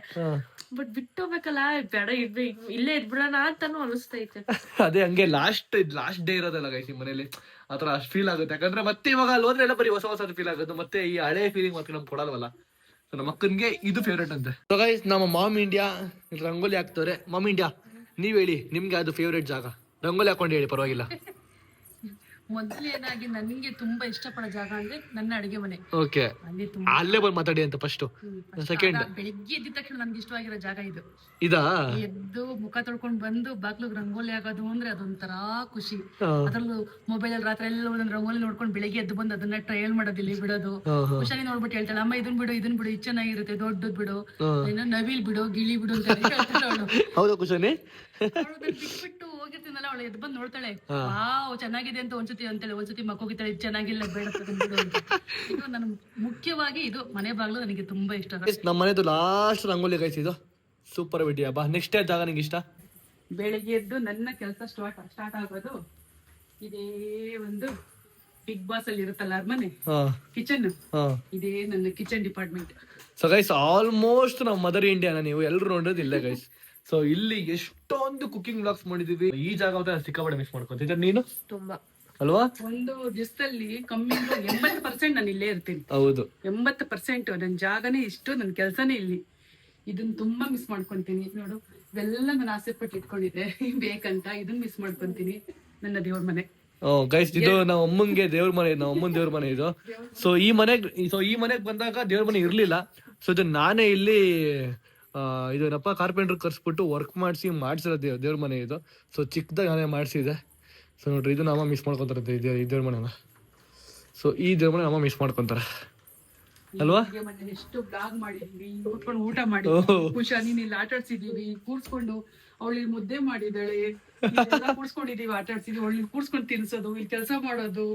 ಬಟ್ ಬಿಟ್ಟು ಹೋಗ್ಬೇಕಲ್ಲ, ಬೇಡ ಇಲ್ಲೇ ಇದ್ಬಿಡೋಣ ಅಂತಾನು ಅನಿಸ್ತೈತೆ. ಅದೇ ಹಂಗೆ ಲಾಸ್ಟ್ ಡೇ ಇರೋದಲ್ಲ ಗೈಸ್ ಈ ಮನೇಲಿ, ಆತರ ಅಷ್ಟು ಫೀಲ್ ಆಗುತ್ತೆ. ಯಾಕಂದ್ರೆ ಮತ್ತೆ ಇವಾಗ ಅಲ್ಲಿ ಹೋದ್ರೆ ಎಲ್ಲ ಬರೀ ಹೊಸ ಫೀಲ್ ಆಗುತ್ತೆ, ಮತ್ತೆ ಈ ಹಳೆ ಫೀಲಿಂಗ್ ಮತ್ತೆ ನಮ್ಗೆ ಕೊಡಲ್ವಲ್ಲ. ಸೊ ನಮ್ಮ ಅಕ್ಕನ್ಗೆ ಇದು ಫೇವ್ರೇಟ್ ಅಂತೆ. ಸೊ ಗೈಸ್ ನಮ್ಮ ಮಾಮ್ ಇಂಡಿಯಾ ರಂಗೋಲಿ ಹಾಕ್ತವ್ರೆ. ಮಾಮ್ ಇಂಡಿಯಾ ನೀವ್ ಹೇಳಿ, ನಿಮ್ಗೆ ಅದು ಫೇವ್ರೇಟ್ ಜಾಗ? ರಂಗೋಲಿ ಹಾಕೊಂಡು ಹೇಳಿ, ಪರವಾಗಿಲ್ಲ. ಮೊದಲೇನಾಗಿ ನನಗೆ ತುಂಬಾ ಇಷ್ಟಪಡೋ ಜಾಗ ಅಂದ್ರೆ ನನ್ನ ಅಡಿಗೆ ಮನೆ. ಓಕೆ, ಅಲ್ಲಿ ತುಂಬಾ ಅಲ್ಲೇ ಬಂದು ಮಾತಾಡಿ ಅಂತ ಫಸ್ಟ್. ಸೆಕೆಂಡ್, ಬೆಳಿಗ್ಗೆ ಎದ್ದ ತಕ್ಷಣ ನನ್ಗೆ ಇಷ್ಟವಾಗಿರೋ ಜಾಗ ಇದು. ಇದಾ ಎದ್ದು ಮುಖ ತೊಳ್ಕೊಂಡ್ ಬಂದು ಬಾಗ್ಲಿಗೆ ರಂಗೋಲಿ ಆಗೋದು ಅಂದ್ರೆ ಅದೊಂಥರ ಖುಷಿ. ಅದ್ರಲ್ಲೂ ಮೊಬೈಲ್ ಅಲ್ಲಿ ರಾತ್ರಿ ಎಲ್ಲ ಒಂದೊಂದು ರಂಗೋಲಿ ನೋಡ್ಕೊಂಡು ಬೆಳಿಗ್ಗೆ ಎದ್ದು ಬಂದು ಅದನ್ನ ಟ್ರಯಲ್ ಮಾಡೋದಿಲ್ಲ ಬಿಡೋದು. ಹುಷಾರಿ ನೋಡ್ಬಿಟ್ಟು ಹೇಳ್ತಾಳೆ, ಅಮ್ಮ ಇದನ್ ಬಿಡು ಇದು ಚೆನ್ನಾಗಿರುತ್ತೆ, ದೊಡ್ಡದ್ ಬಿಡು, ಏನೋ ನವಿಲ್ ಬಿಡು, ಗಿಳಿ ಬಿಡು ಅಂತ ಹೇಳ್ತಾಳೆ ಅವಳು. ಹೌದಾ ಕುಶಾನಿ? ಬಿಟ್ಬಿಟ್ಟು ಹೋಗಿರ್ತೀನಲ್ಲ, ಅವಳು ಎದ್ದು ಬಂದು ನೋಡ್ತಾಳೆ, ವಾವ್ ಚೆನ್ನಾಗಿದೆ ಅಂತ ಒಂದ್ಸತಿ ಅಂತೇಳಿ, ಒಂದ್ಸತಿ ಮಕ್ಕೋಗಿತ್ತಾಳೆ, ಇದು ಚೆನ್ನಾಗಿಲ್ಲ ಬೇಡ ಬಿಡು ಅಂತ. ಇದು ನನ್ ಮುಖ್ಯವಾಗಿ ಇದು ಮನೆ ಬಾಗ್ಲು ನನಗೆ ತುಂಬಾ ಇಷ್ಟ. ನಮ್ಮ ಮನೆದು ಲಾಸ್ಟ್ ರಂಗೋಲಿ ಗೈಸ್, ಇದು ಸೂಪರ್ ಬಿಟ್ಟಿಯಾ. ಬಾ, ನೆಕ್ಸ್ಟ್ ಜಾಗ ನಿಂಗೆ ಇಷ್ಟ? ಬೆಳಿಗ್ಗೆ ಎದ್ದು ನನ್ನ ಕೆಲಸ ಸ್ಟಾರ್ಟ್ ಆಗೋದು ಇದೇ ಒಂದು ಬಿಗ್ ಬಾಸ್ ಅಲ್ಲಿ ಇರುತ್ತಲ್ಲ ಅರಮನೆ ಕಿಚನ್, ಇದೇ ನನ್ನ kitchen department. So guys, almost ನಾವು ಮದರ್ ಇಂಡಿಯಾನ ನೀವು ಎಲ್ಲರೂ ನೋಡೋದು ಇಲ್ಲೇ ಗೈಸ್. ಸೊ ಇಲ್ಲಿ ಎಷ್ಟೊಂದು ಕುಕಿಂಗ್ ಬ್ಲಾಗ್ಸ್ ಮಾಡಿದೀವಿ. ಈ ಜಾಗ ಸಿಕ್ಕಾಪಟ್ಟೆ ಮಿಸ್ ಮಾಡ್ಕೊಂತಿದ್ದೆ ನೀನು ತುಂಬಾ ಅಲ್ವಾ? ಒಂದು ದಿವಸದಲ್ಲಿ ಕಮ್ಮಿ 80% ನಾನು ಇಲ್ಲೇ ಇರ್ತೀನಿ. ಹೌದು, 80% ನನ್ನ ಜಾಗನೇ ಇಷ್ಟು, ನನ್ನ ಕೆಲಸನೇ ಇಲ್ಲಿ. ಇದನ್ನ ತುಂಬಾ ಮಿಸ್ ಮಾಡ್ಕೊಂತೀನಿ ನೋಡು. ಇವೆಲ್ಲ ನಾನು ಆಸೆ ಪಟ್ಟು ಇಟ್ಕೊಂಡಿದ್ದೆ ಬೇಕಂತ, ಇದನ್ನ ಮಿಸ್ ಮಾಡ್ಕೊಂತೀನಿ. ನನ್ನ ದೇವ್ರ ಮನೆ ಗೈಸ್, ಇದು ನಾವು ಅಮ್ಮಂಗೆ ದೇವ್ರ ಮನೆ, ನಾವು ಅಮ್ಮನ ದೇವ್ರ ಮನೆ ಇದು. ಸೊ ಈ ಮನೆಗೆ ಬಂದಾಗ ದೇವ್ರ ಮನೆ ಇರ್ಲಿಲ್ಲ. ಸೊ ಇದು ನಾನೇ ಇಲ್ಲಿ ಇದನ್ನಪ್ಪ ಕಾರ್ಪೆಂಟರ್ ಕರ್ಸ್ಬಿಟ್ಟು ವರ್ಕ್ ಮಾಡ್ಸಿರೋ ದೇವ್ರ ಮನೆ ಇದು. ಸೊ ಚಿಕ್ಕದಾಗ ನಾನೇ ಮಾಡಿಸಿದೆ. ಸೊ ನೋಡ್ರಿ, ಇದು ನಮ್ಮ ಮಿಸ್ ಮಾಡ್ಕೊಂತಾರೆ ಈ ದೇವ್ರ ಮನೆನ. ಸೊ ಈ ದೇವ್ರ ಮನೆ ನಮ್ಮ ಮಿಸ್ ಮಾಡ್ಕೊಂತಾರೆ ಅಲ್ವಾ? ಎಷ್ಟು ಬ್ಲಾಗ್ ಮಾಡಿದ್ವಿ, ಕೂತ್ಕೊಂಡು ಊಟ ಮಾಡಿ ಖುಷಿ, ನೀನ್ ಇಲ್ಲಿ ಆಟ ಆಡ್ಸಿದೀವಿ, ಕೂರ್ಸ್ಕೊಂಡು ಅವಳು ಮುದ್ದೆ ಮಾಡಿದಾಳೆ, ಕೂರ್ಸ್ಕೊಂಡಿದೀವಿ, ಆಟ ಆಡ್ಸಿದೀವಿ, ಅವಳು ಕೂರ್ಸ್ಕೊಂಡು ತಿನ್ಸೋದು, ಇಲ್ಲಿ ಕೆಲಸ ಮಾಡೋದು,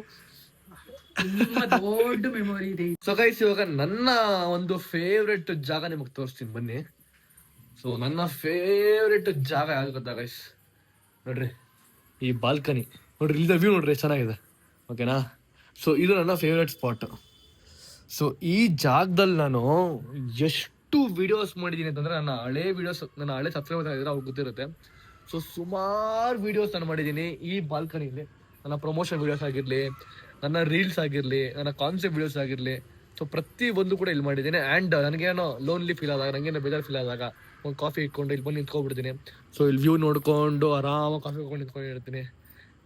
ತುಂಬಾ ದೊಡ್ಡ ಮೆಮೊರಿ ಇದೆ. ಸೊ ಗೈಸ್, ಇವಾಗ ನನ್ನ ಒಂದು ಫೇವ್ರೆಟ್ ಜಾಗ ನಿಮಗೆ ತೋರಿಸ್ತೀನಿ ಬನ್ನಿ. ಸೊ ನನ್ನ ಫೇವ್ರೆಟ್ ಜಾಗ ಯಾವ್ದು ಗೊತ್ತಾ ಗೈಸ್? ನೋಡ್ರಿ, ಈ ಬಾಲ್ಕನಿ ನೋಡ್ರಿ, ಇಲ್ಲಿಂದ ವ್ಯೂ ನೋಡ್ರಿ ಚೆನ್ನಾಗಿದೆ. ಓಕೆನಾ? ಸೊ ಇದು ನನ್ನ ಫೇವ್ರೆಟ್ ಸ್ಪಾಟ್. ಸೊ ಈ ಜಾಗದಲ್ಲಿ ನಾನು ಎಷ್ಟು ವಿಡಿಯೋಸ್ ಮಾಡಿದ್ದೀನಿ ಅಂತಂದ್ರೆ, ನನ್ನ ಹಳೆ ಸಬ್ಸ್ಕ್ರೈಬರ್ ಇದ್ರೆ ಅವ್ರಿಗೆ ಗೊತ್ತಿರುತ್ತೆ. ಸೊ ಸುಮಾರು ವಿಡಿಯೋಸ್ ನಾನು ಮಾಡಿದ್ದೀನಿ ಈ ಬಾಲ್ಕನಿಲಿ. ನನ್ನ ಪ್ರಮೋಷನ್ ವಿಡಿಯೋಸ್ ಆಗಿರಲಿ, ನನ್ನ ರೀಲ್ಸ್ ಆಗಿರಲಿ, ನನ್ನ ಕಾನ್ಸೆಪ್ಟ್ ವಿಡಿಯೋಸ್ ಆಗಿರಲಿ. ಸೊ ಪ್ರತಿ ಒಂದು ಕೂಡ ಇಲ್ಲಿ ಮಾಡಿದ್ದೀನಿ. ಆ್ಯಂಡ್ ನನಗೇನೋ ಲೋನ್ಲಿ ಫೀಲ್ ಆದಾಗ, ನನಗೇನೋ ಬೇಜಾರು ಫೀಲ್ ಆದಾಗ ಒಂದು ಕಾಫಿ ಇಟ್ಕೊಂಡು ಇಲ್ಲಿ ಬಂದು ನಿಂತ್ಕೊಬಿಡ್ತೀನಿ. ಸೊ ಇಲ್ಲಿ ವ್ಯೂ ನೋಡ್ಕೊಂಡು ಆರಾಮಾಗಿ ಕಾಫಿ ಇಟ್ಕೊಂಡು ನಿಂತ್ಕೊಂಡಿರ್ತೀನಿ.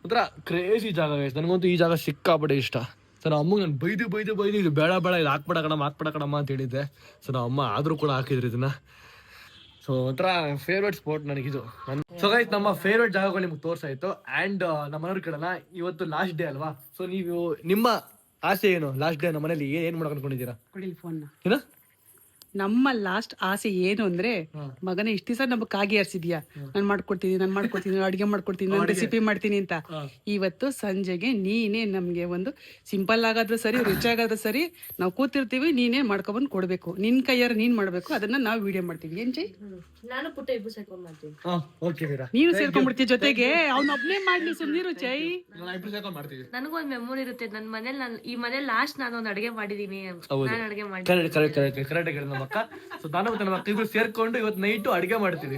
ಒಂಥರ ಕ್ರೇಜಿ ಜಾಗ ಗೈಸ್. ನನಗಂತೂ ಈ ಜಾಗ ಸಿಕ್ಕಾಪಟ್ಟೆ ಇಷ್ಟ. ಸೊ ನಮ್ಮ ಅಮ್ಮಗೆ ನಾನು ಬೈದು ಇದು ಬೇಡ ಇದು ಹಾಕ್ಬೇಡ ಕಣಮ್ಮ ಅಂತ ಹೇಳಿದ್ದೆ. ಸೊ ನಮ್ಮ ಅಮ್ಮ ಆದರೂ ಕೂಡ ಹಾಕಿದ್ರು ಇದನ್ನ. ಸೊ ಒಂಥರ ಫೇವ್ರೇಟ್ ಸ್ಪಾಟ್ ನನಗಿದು. ಸೊ ಗೈಸ್, ನಮ್ಮ ಫೇವ್ರೇಟ್ ಜಾಗಗಳು ನಿಮ್ಗೆ ತೋರ್ಸಾಯ್ತು. ಆ್ಯಂಡ್ ನಮ್ಮ ಮನೆಯವ್ರ ಕಡೆನ ಇವತ್ತು ಲಾಸ್ಟ್ ಡೇ ಅಲ್ವಾ? ಸೊ ನೀವು ನಿಮ್ಮ ಆಸೆ ಏನು? ಲಾಸ್ಟ್ ಡೇ ನಮ್ಮ ಮನೇಲಿ ಏನು ಮಾಡಕ್ ಅನ್ಕೊಂಡಿದ್ದೀರಾ? ಫೋನ್ ಏನ ನಮ್ಮ ಲಾಸ್ಟ್ ಆಸೆ ಏನು ಅಂದ್ರೆ, ಮಗನೇ ಇಷ್ಟ ದಿವಸ ನಮ್ಗೆ ಕಾಗಿ ಆರಿಸಿದ್ಯಾ, ನಾನ್ ಮಾಡ್ಕೊಡ್ತೀನಿ ಅಡ್ಗೆ ಮಾಡ್ಕೊಡ್ತೀನಿ, ನಾನು ರೆಸಿಪಿ ಮಾಡ್ತೀನಿ ಅಂತ. ಇವತ್ತು ಸಂಜೆಗೆ ನೀನೇ ನಮ್ಗೆ ಒಂದು ಸಿಂಪಲ್ ಆಗಾದ್ರೂ ಸರಿ, ರುಚಿ ಆಗಾದ್ರೂ ಸರಿ, ನಾವು ಕೂತಿರ್ತೀವಿ, ನೀನೇ ಮಾಡ್ಕೊಬಂದು ಕೊಡ್ಬೇಕು. ನಿನ್ ಕೈಯಾರ ನೀನ್ ಮಾಡ್ಬೇಕು, ಅದನ್ನ ನಾವು ವಿಡಿಯೋ ಮಾಡ್ತೀವಿ. ಏನ್ ಜೈ? ನಾನು ಪುಟ್ಟ ಇಬ್ರು ಸೇರ್ಕೊಂಡ್ ಮಾಡ್ತೀನಿ. ನೀನು ಸೇರ್ಕೊಂಡ್ಬಿಡ್ತೀವಿ ಜೊತೆಗೆ. ಅವ್ನೊಬ್ನೇ ಮಾಡ್ಲಿ, ಸುಮ್ನಿರು ಜೈ. ನನಗೊಂದು ಮೆಮೊರಿ ಇರುತ್ತೆ. ನನ್ನ ಮನೇಲಿ ಈ ಮನೇಲಿ ಲಾಸ್ಟ್ ನಾನು ಒಂದು ಅಡಿಗೆ ಮಾಡಿದೀನಿ. ನಾನು ಅಡಿಗೆ ಮಾಡಿ ಕರೆಕ್ಟ್. ಸೊ ನಾನು ಮತ್ತೆ ನಮ್ಮ ಇಬ್ರು ಸೇರ್ಕೊಂಡು ಇವತ್ತು ನೈಟು ಅಡಿಗೆ ಮಾಡ್ತೀವಿ.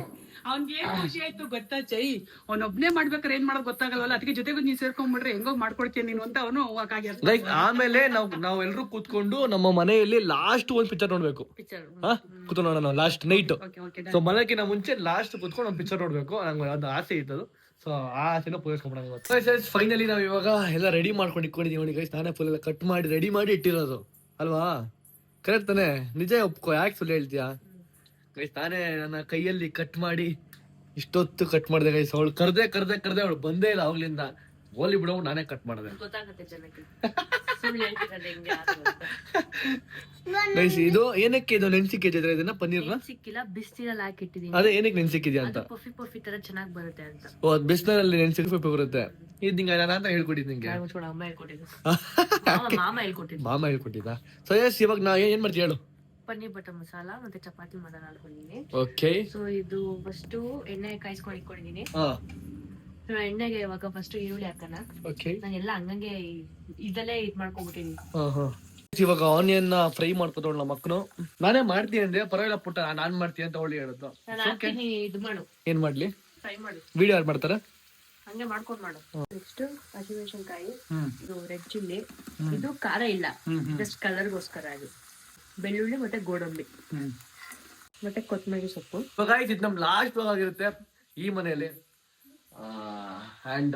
ಅವ್ನ್ಗೆ ಖುಷಿ ಆಯ್ತು ಗೊತ್ತಾ ಚೈ? ಅವ್ನೊಬ್ನೇ ಮಾಡ್ಬೇಕಾರೆ ಏನ್ ಮಾಡೋದು ಗೊತ್ತಾಗಲ್ವಲ್ಲ, ಅದಕ್ಕೆ ಜೊತೆಗೂ ನೀನ್ ಸೇರ್ಕೊಂಡ್ಬಿಟ್ರೆ ಹೆಂಗೋ ಮಾಡ್ಕೊಡ್ತೀನಿ ನೀನು ಅಂತ ಅವನು ಲೈಕ್ ಆಮೇಲೆ ನಾವು ಎಲ್ರು ಕೂತ್ಕೊಂಡು ನಮ್ಮ ಮನೆಯಲ್ಲಿ ಲಾಸ್ಟ್ ಒಂದು ಪಿಕ್ಚರ್ ನೋಡ್ಬೇಕು. ಕೂತ್ಕೊಂಡು ನೋಡೋಣ ಲಾಸ್ಟ್ ನೈಟ್. ಸೊ ಮನೆಗಿನ ಮುಂಚೆ ಲಾಸ್ಟ್ ಕೂತ್ಕೊಂಡು ಒಂದು ಪಿಕ್ಚರ್ ನೋಡ್ಬೇಕು. ನಂಗೆ ಅದು ಆಸೆ ಇತ್ತು. ಸೊ ಆ ಆಸೆನ ಪೂರೈಸ್ಕೊಂಡ್ಬಿಡೋಣ. ಫೈನಲಿ ನಾವು ಇವಾಗ ಎಲ್ಲ ರೆಡಿ ಮಾಡ್ಕೊಂಡು ಇಟ್ಕೊಂಡಿದ್ದೀವಿ ಗೈಸ್. ನಾನೇ ಫುಲ್ ಎಲ್ಲ ಕಟ್ ಮಾಡಿ ರೆಡಿ ಮಾಡಿ ಇಟ್ಟಿರೋದು ಅಲ್ವಾ? ಕರೆಕ್ಟ್ ತಾನೆ? ನಿಜ ಒಪ್ಕೋ, ಯಾಕೆ ಸುಳ್ಳು ಹೇಳ್ತೀಯಾ ಗೈಸ್? ತಾನೇ ನನ್ನ ಕೈಯಲ್ಲಿ ಕಟ್ ಮಾಡಿ ಇಷ್ಟೊತ್ತು ಕಟ್ ಮಾಡಿದೆ ಗೈಸ್. ಅವಳು ಕರ್ದೆ ಅವಳು ಬಂದೇ ಇಲ್ಲ ಅವಾಗ್ಲಿಂದ. ಓಲಿ ಬಿಡೋದು ನಾನೇ ಕಟ್ ಮಾಡಿದೆ ಗೊತ್ತಾಗುತ್ತೆ ಜನಕ್ಕೆ. ಸುಳ್ಳು ಹೇಳ್ತಿರೋದು ಹೆಂಗೆ ಗೈಸ್. ಇದು ಏನಕ್ಕೆ ಇದು ನೆನ್ಸಿಕ್ಕಿದ್ರೆ ಇದನ್ನ ಪನ್ನೀರ್ನ ಸಿಕ್ಕಿಲ್ಲ, ಬಿಸಿಲಲ್ಲಿ ಹಾಕಿಟ್ಟಿದೀನಿ. ಅದೇ ಏನಕ್ಕೆ ನೆನ್ಸಿಕ್ಕಿದ್ಯಾ ಅಂತ? ಪಫಿ ತರ ಚೆನ್ನಾಗಿ ಬರುತ್ತೆ ಅಂತ. ಓ, ಅದು ಬಿಸಿಲಲ್ಲಿ ನೆನ್ಸಿಕ್ ಬರುತ್ತೆ. ಇದು ನಿಂಗೆ ನಾನು ಅಂತ ಹೇಳ್ಕೊಟ್ಟಿದ್ದು ನಿಂಗೆ. ಅಮ್ಮ ಹೇಳ್ಕೊಟ್ಟಿದ್ದು, ಮಾಮ ಹೇಳ್ಕೊಟ್ಟಿದ್ದ. ಸೊ ಎಸ್, ಇವಾಗ ನಾ ಏನ್ ಮಾಡ್ತೀವಿ ಹೇಳು? ಪನ್ನೀರ್ ಬಟರ್ ಮಸಾಲಾ ಮತ್ತೆ ಚಪಾತಿ ಮಾಡೋಣ ಅನ್ಕೊಂಡಿದ್ದೀನಿ. ಓಕೆ. ಸೊ ಇದು ಫಸ್ಟ್ ಎಣ್ಣೆ ಕಾಯಿಸ್ಕೊಂಡು ಇಟ್ಕೊಂಡಿದ್ದೀನಿ. ಎಣ್ಣೆಗೆ ಇವಾಗ ಫಸ್ಟ್ ಈರುಳ್ಳಿ ಹಾಕೋಣ. ಓಕೆ. ನಾನು ಎಲ್ಲ ಹಂಗಂಗೆ ಇದಲ್ಲೇ ಇದ್ ಮಾಡ್ಕೊಂಡ್ಬಿಟ್ಟಿನಿ. ಇವಾಗ ಆನಿಯನ್ ಫ್ರೈ ಮಾಡ್ಕೊತೋಳು ನಮ್ಮ ಮಕ್ಕಳು. ನಾನೇ ಮಾಡ್ತೀನಿ ಅಂದ್ರೆ ಪರವಾಗಿಲ್ಲ ಪುಟ್ಟ, ನಾನ್ ಮಾಡ್ತೀನಿ ಅಂತ ಅವಳು ಹೇಳಿದ್ರು. ನಾನು ಹಾಕ್ತೀನಿ, ಇದು ಮಾಡು. ಏನ್ ಮಾಡ್ಲಿ? ಫ್ರೈ ಮಾಡು. ವಿಡಿಯೋ ಯಾರು ಮಾಡ್ತಾರ? ಹಂಗೆ ಮಾಡ್ಕೊಂಡು ಮಾಡು. ನೆಕ್ಸ್ಟ್ ಹಸಿಮೆಣಸಿನಕಾಯಿ, ಇದು ರೆಡ್ ಚಿಲ್ಲಿ, ಇದು ಖಾರ ಇಲ್ಲ, ಜಸ್ಟ್ ಕಲರ್ಗೋಸ್ಕರ. ಅದು ಬೆಳ್ಳುಳ್ಳಿ ಮತ್ತೆ ಗೋಡಂಬಿ ಮತ್ತೆ ಕೊತ್ತಂಬರಿ ಸೊಪ್ಪು. ಇದು ನಮ್ ಲಾಸ್ಟ್ ಆಗಿರುತ್ತೆ ಈ ಮನೆಯಲ್ಲಿ. ಅಂಡ್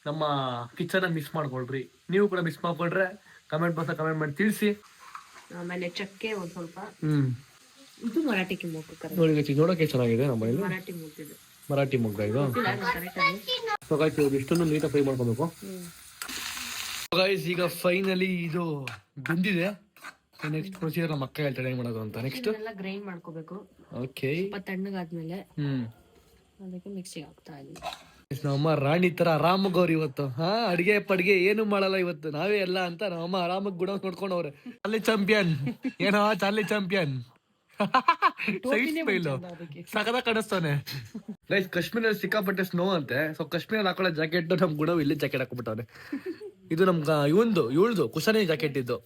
ನಮ್ಮ ಕಿಚನ್ ಮಿಸ್ ಮಾಡ್ಕೊಳ್ರಿ. ನೀವು ಕೂಡ ಮಿಸ್ ಮಾಡ್ಕೊಳ್ರೆ ಕಮೆಂಟ್ ಕಮೆಂಟ್ ಮಾಡಿ ತಿಳಿಸಿ. ಆಮೇಲೆ ಚಕ್ಕೆ ಒಂದ್ ಸ್ವಲ್ಪ. ಹ್ಮ್, ಇದು ಮರಾಠಿ ಕಿಮ್ಮಕ್ಕು ನೋಡೋಕೆ ಚೆನ್ನಾಗಿದೆ. ನಮ್ಮ ಮನೇಲಿ ಮರಾಠಿ ಮುಗ್ದಿದೆ. ಮರಾಠಿ ಮೊಗ್ಗ ಇದು. ಸೊ ಗೈಸ್ ಇಷ್ಟನ್ನು ನೀಟಾಗಿ ಫ್ರೈ ಮಾಡ್ಕೊಬೇಕು. ಗೈಸ್ ಈಗ ಫೈನಲಿ ಇದು ಬಂದಿದೆ. ನೆಕ್ಸ್ಟ್ ಪ್ರೊಸೀಜರ್ ನಮ್ಮ ಅಕ್ಕ ಹೇಳ್ತಾಳೆ ಏನ್ ಮಾಡೋದು ಅಂತ. ನೆಕ್ಸ್ಟ್ ಎಲ್ಲ ಗ್ರೈಂಡ್ ಮಾಡ್ಕೋಬೇಕು. ಓಕೆ, ಸ್ವಲ್ಪ ತಣ್ಣಗಾದ್ಮೇಲೆ ಅದಕ್ಕೆ ಮಿಕ್ಸಿಗೆ ಹಾಕ್ತಾ ಇದ್ದೀನಿ. ನಮ್ಮಮ್ಮ ರಾಣಿ ತರ ಆರಾಮಾಗವ್ರು ಇವತ್ತು. ಅಡ್ಗೆ ಪಡ್ಗೆ ಏನು ಮಾಡಲ್ಲ ಇವತ್ತು, ನಾವೇ ಎಲ್ಲ ಅಂತ ನಮ್ಮಮ್ಮ ಆರಾಮಾಗಿ ಗುಡ ನೋಡ್ಕೊಂಡವ್ರೆ. ಚಾರ್ಲಿ ಚಾಂಪಿಯನ್ ಏನೋ, ಚಾರ್ಲಿ ಚಾಂಪಿಯನ್ ಸಕದ ಕಾಣಿಸ್ತಾನೆ. ಗೈಸ್ ಕಾಶ್ಮೀರಲ್ಲಿ ಸಿಕ್ಕಾಪಟ್ಟೆ ಸ್ನೋ ಅಂತೆ. ಸೊ ಕಾಶ್ಮೀರಲ್ಲಿ ಹಾಕೊಳ್ಳೋ ಜಾಕೆಟ್ ನಮ್ ಗುಣವ್ ಇಲ್ಲಿ ಜಾಕೆಟ್ ಹಾಕೊಂಡ್ಬಿಟ್ಟವ್ರೆ. ಇದು ನಮ್ಗ ಇವಳ್ದು ಕುಶಾನಿ ಜಾಕೆಟ್ ಇದ್ದು.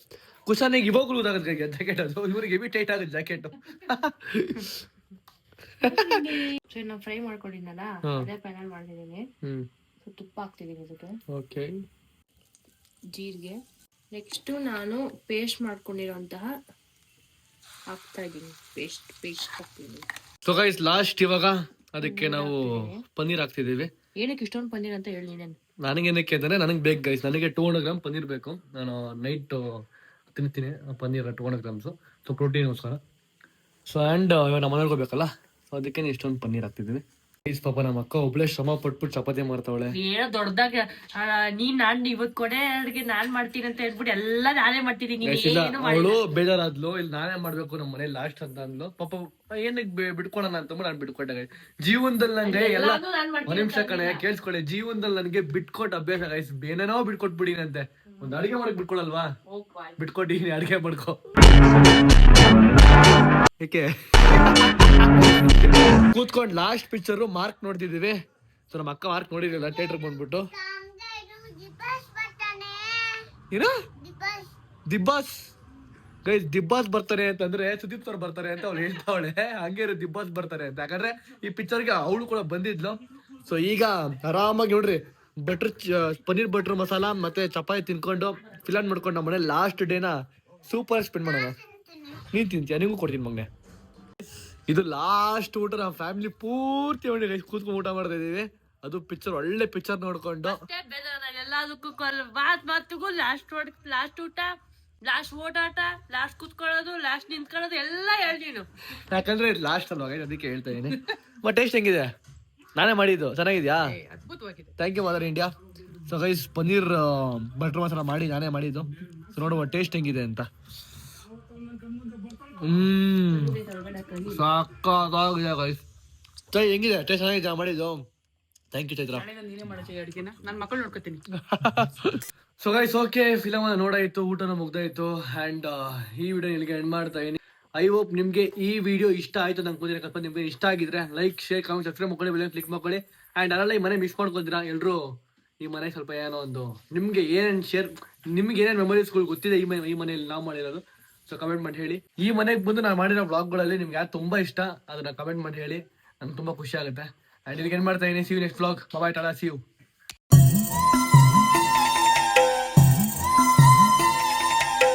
ಕುಶಾನಿಗೆ ಇವಾಗ್ಲೂ ಊರಾಗುತ್ತೆ ಜಾಕೆಟ್, ಅದು ಇವ್ರಿಗೆ ಹೆವಿ ಟೈಟ್ ಆಗುತ್ತೆ ಜಾಕೆಟ್. ನಾವು ಫ್ರೈ ಮಾಡ್ಕೊಂಡಿದ್ದಲ್ಲ ಅದೇ ಪ್ಯಾನಲ್ ಮಾಡಿದೀನಿ. ತುಪ್ಪ ಹಾಕ್ತಿದೀನಿ ಅದಕ್ಕೆ. ಓಕೆ, ಜೀರಿಗೆ. ನೆಕ್ಸ್ಟ್ ನಾನು ಪೇಸ್ಟ್ ಮಾಡ್ಕೊಂಡಿರೋಂತಹ ಹಾಕ್ತಾ ಇದ್ದೀನಿ. ಪೇಸ್ಟ್ ಹಾಕ್ತಿದ್ದೀನಿ. ಸೊ ಗೈಸ್ ಲಾಸ್ಟ್ ಇವಾಗ ಅದಕ್ಕೆ ನಾವು ಪನ್ನೀರ್ ಹಾಕ್ತಿದೀವಿ. ಏನಕ್ಕೆ ಇಷ್ಟೊಂದು ಪನ್ನೀರ್ ಅಂತ ಹೇಳಿ ನೀನು. ನನಗೇನಕ್ಕೆ ಅಂದ್ರೆ ನನಗೆ ಬೇಕು ಗೈಸ್, ನನಗೆ 200 ಗ್ರಾಮ್ ಪನ್ನೀರ್ ಬೇಕು. ನಾನು ನೈಟ್ ತಿಂತೀನಿ ಪನ್ನೀರ್ 200 ಗ್ರಾಮ್ಸ್. ಸೊ ಪ್ರೋಟೀನ್ಗೋಸ್ಕರ. ಸೊ ಆ್ಯಂಡ್ ಇವಾಗ ನಮ್ಮ ಮನೆಗೆ ಹೋಗ್ಬೇಕಲ್ಲ, ಸೊ ಅದಕ್ಕೆ ಇಷ್ಟೊಂದು ಪನ್ನೀರ್ ಹಾಕ್ತಿದ್ದೀನಿ. ಗೈಸ್ ಪಾಪ ನಮ್ಮ ಅಕ್ಕ ಒಬ್ಳೆ ಶ್ರಮ ಪಟ್ಬಿಟ್ಟು ಚಪಾತಿ ಮಾಡ್ತಾವಳೆ. ಏನೋ ದೊಡ್ಡದಾಗ ನಾನ್ ಇವತ್ ಕೊಡೆ ಅಡ್ಗೆ ನಾನ್ ಮಾಡ್ತೀನಿ ಅಂತ ಹೇಳ್ಬಿಟ್ಟು ಎಲ್ಲ ನಾನೇ ಮಾಡ್ತಿದ್ದೀನಿ. ಅವಳು ಬೇಜಾರಾದ್ಲು, ಇಲ್ಲಿ ನಾನೇ ಮಾಡ್ಬೇಕು ನಮ್ಮ ಮನೇಲಿ ಲಾಸ್ಟ್ ಅಂತ ಅಂದ್ಲು. ಪಾಪ ಏನಕ್ಕೆ ಬಿಡ್ಕೊಳೋಣ ಅಂತ ನಾನು ಬಿಟ್ಕೊಟ್ಟೆ. ಜೀವನದಲ್ಲಿ ನಂಗೆ ಎಲ್ಲ ಒಂದ್ ನಿಮಿಷ ಕಣೆ ಕೇಳಿಸ್ಕೊಳ್ಳಿ, ಜೀವನದಲ್ಲಿ ನನಗೆ ಬಿಟ್ಕೊಟ್ಟು ಅಭ್ಯಾಸ ಗೈಸ್. ಏನೇನೋ ಬಿಟ್ಕೊಟ್ಬಿಡಿನಂತೆ. ಒಂದ್ ಅಡಿಗೆ ಮಾಡಕ್ ಬಿಟ್ಕೊಳಲ್ವಾ, ಬಿಟ್ಕೊಟ್ಟಿದೀನಿ ಅಡಿಗೆ ಮಾಡ್ಕೊ. ಏಕೆ ಕೂತ್ಕೊಂಡ್ ಲಾಸ್ಟ್ ಪಿಕ್ಚರ್ ಮಾರ್ಕ್ ನೋಡ್ತಿದೀವಿ. ಸೊ ನಮ್ಮ ಅಕ್ಕ ಮಾರ್ಕ್ ನೋಡಿರಲಿಲ್ಲ, ಥಿಯೇಟರ್ ಬಂದ್ಬಿಟ್ಟು. ಏನೋ ದಿಬ್ಬಾಸ್ ಗೈಸ್, ದಿಬ್ಬಾಸ್ ಬರ್ತಾರೆ ಅಂತಂದ್ರೆ ಸುದೀಪ್ ಸರ್ ಬರ್ತಾರೆ ಅಂತ ಅವ್ಳು ಹೇಳ್ತಾವಳೆ. ಹಂಗೆ ದಿಬ್ಬಾಸ್ ಬರ್ತಾರೆ ಅಂತ, ಯಾಕಂದ್ರೆ ಈ ಪಿಕ್ಚರ್ಗೆ ಅವಳು ಕೂಡ ಬಂದಿದ್ಲು. ಸೊ ಈಗ ಆರಾಮಾಗಿ ನೋಡ್ರಿ ಪನ್ನೀರ್ ಬಟರ್ ಮಸಾಲ ಮತ್ತೆ ಚಪಾತಿ ತಿನ್ಕೊಂಡು ಫಿಲನ್ ಮಾಡ್ಕೊಂಡು ನಮ್ಮ ಮನೆ ಲಾಸ್ಟ್ ಡೇನ ಸೂಪರ್ ಸ್ಪೆಂಡ್ ಮಾಡೋಣ. ನೀನ್ ತಿಂತೀಯ, ನಿಂಗೂ ಕೊಡ್ತೀನಿ ಮಗನೆ. ಇದು ಲಾಸ್ಟ್ ಊಟ ನಮ್ಮ ಫ್ಯಾಮಿಲಿ ಪೂರ್ತಿ ಕೂತ್ಕೊಂಡು ಊಟ ಮಾಡ್ತಾ ಇದೀವಿ. ಅದು ಪಿಕ್ಚರ್, ಒಳ್ಳೆ ಪಿಕ್ಚರ್ ನೋಡ್ಕೊಂಡು. ಮಾತಿಗೂ ಲಾಸ್ಟ್ ಊಟ, ಲಾಸ್ಟ್ ಓಟಾಟ, ಲಾಸ್ಟ್ ಕೂತ್ಕೊಳ್ಳೋದು, ಲಾಸ್ಟ್ ನಿಂತ್ಕೊಳ್ಳೋದು ಎಲ್ಲ ಹೇಳ್ತೀನಿ. ಯಾಕಂದ್ರೆ ಲಾಸ್ಟ್ ಅಲ್ವಾ, ಅದಕ್ಕೆ ಹೇಳ್ತಾ ಇದೀನಿ. ಬಟ್ ಟೇಸ್ಟ್ ಹೆಂಗಿದೆ? ನಾನೇ ಮಾಡಿದ್ದು, ಚೆನ್ನಾಗಿದ್ಯಾ? Thank you mother India. So guys paneer butter masala ಮಾಡಿ ನಾನೇ ಮಾಡಿದ್ದು. ಸೊ ನೋಡುವ ಟೇಸ್ಟ್ ಹೆಂಗಿದೆ ಅಂತ. ಸಾಕಾಗಿದೆ ಗೈಸ್. ಹೆಂಗಿದೆ ಟೇಸ್ಟ್? ಚೆನ್ನಾಗಿದೆ ಮಾಡಿದ್ದು. Thank you Chaitra. So guys okay, film ನೋಡಾಯ್ತು, ಊಟನ ಮುಗ್ದಾಯ್ತು. ಅಂಡ್ ಈ ವಿಡಿಯೋ ಇಲ್ಲಿಗೆ ಎಂಡ್ ಮಾಡ್ತಾ ಇದೀನಿ. ಐ ಹೋಪ್ ನಿಮ್ಗೆ ಈ ವಿಡಿಯೋ ಇಷ್ಟ ಆಯ್ತು. ನಂಗೆ ನಿಮ್ಗೆ ಇಷ್ಟ ಆಗಿದ್ರೆ ಲೈಕ್, ಶೇರ್, ಕಾಮೆಂಟ್, ಸಬ್ಸ್ಕ್ರೈಬ್ ಮಾಡ್ಕೊಳ್ಳಿ, ಬೆಲ್ ಕ್ಲಿಕ್ ಮಾಡ್ಕೊಳ್ಳಿ. ಅಂಡ್ ಅಲ್ಲ ಈ ಮನೆ ಮಿಸ್ ಮಾಡ್ಕೊತೀರಾ ಎಲ್ರು, ಈ ಮನೆ ಸ್ವಲ್ಪ ಏನೋ ಒಂದು ನಿಮ್ಗೆ ಏನೇನು ನಿಮ್ಗೆ ಏನೇನು ಮೆಮೊರೀಸ್ಗಳು ಗೊತ್ತಿದೆ ಈ ಮನೆಯಲ್ಲಿ ನಾವು ಮಾಡಿರೋದು, ಸೊ ಕಮೆಂಟ್ ಮಾಡಿ ಹೇಳಿ. ಈ ಮನೆಗೆ ಬಂದು ನಾನು ಮಾಡಿರೋ ವ್ಲಾಗ್ಗಳಲ್ಲಿ ನಿಮ್ಗೆ ಯಾರು ತುಂಬಾ ಇಷ್ಟ ಅದನ್ನ ಕಮೆಂಟ್ ಮಾಡಿ ಹೇಳಿ, ನಂಗೆ ತುಂಬಾ ಖುಷಿ ಆಗುತ್ತೆ. ಅಂಡ್ ಇಲ್ಲಿಗೆ ಏನ್ ಮಾಡ್ತಾ ಇದೀನಿ. See you next vlog. Bye, tata, see you.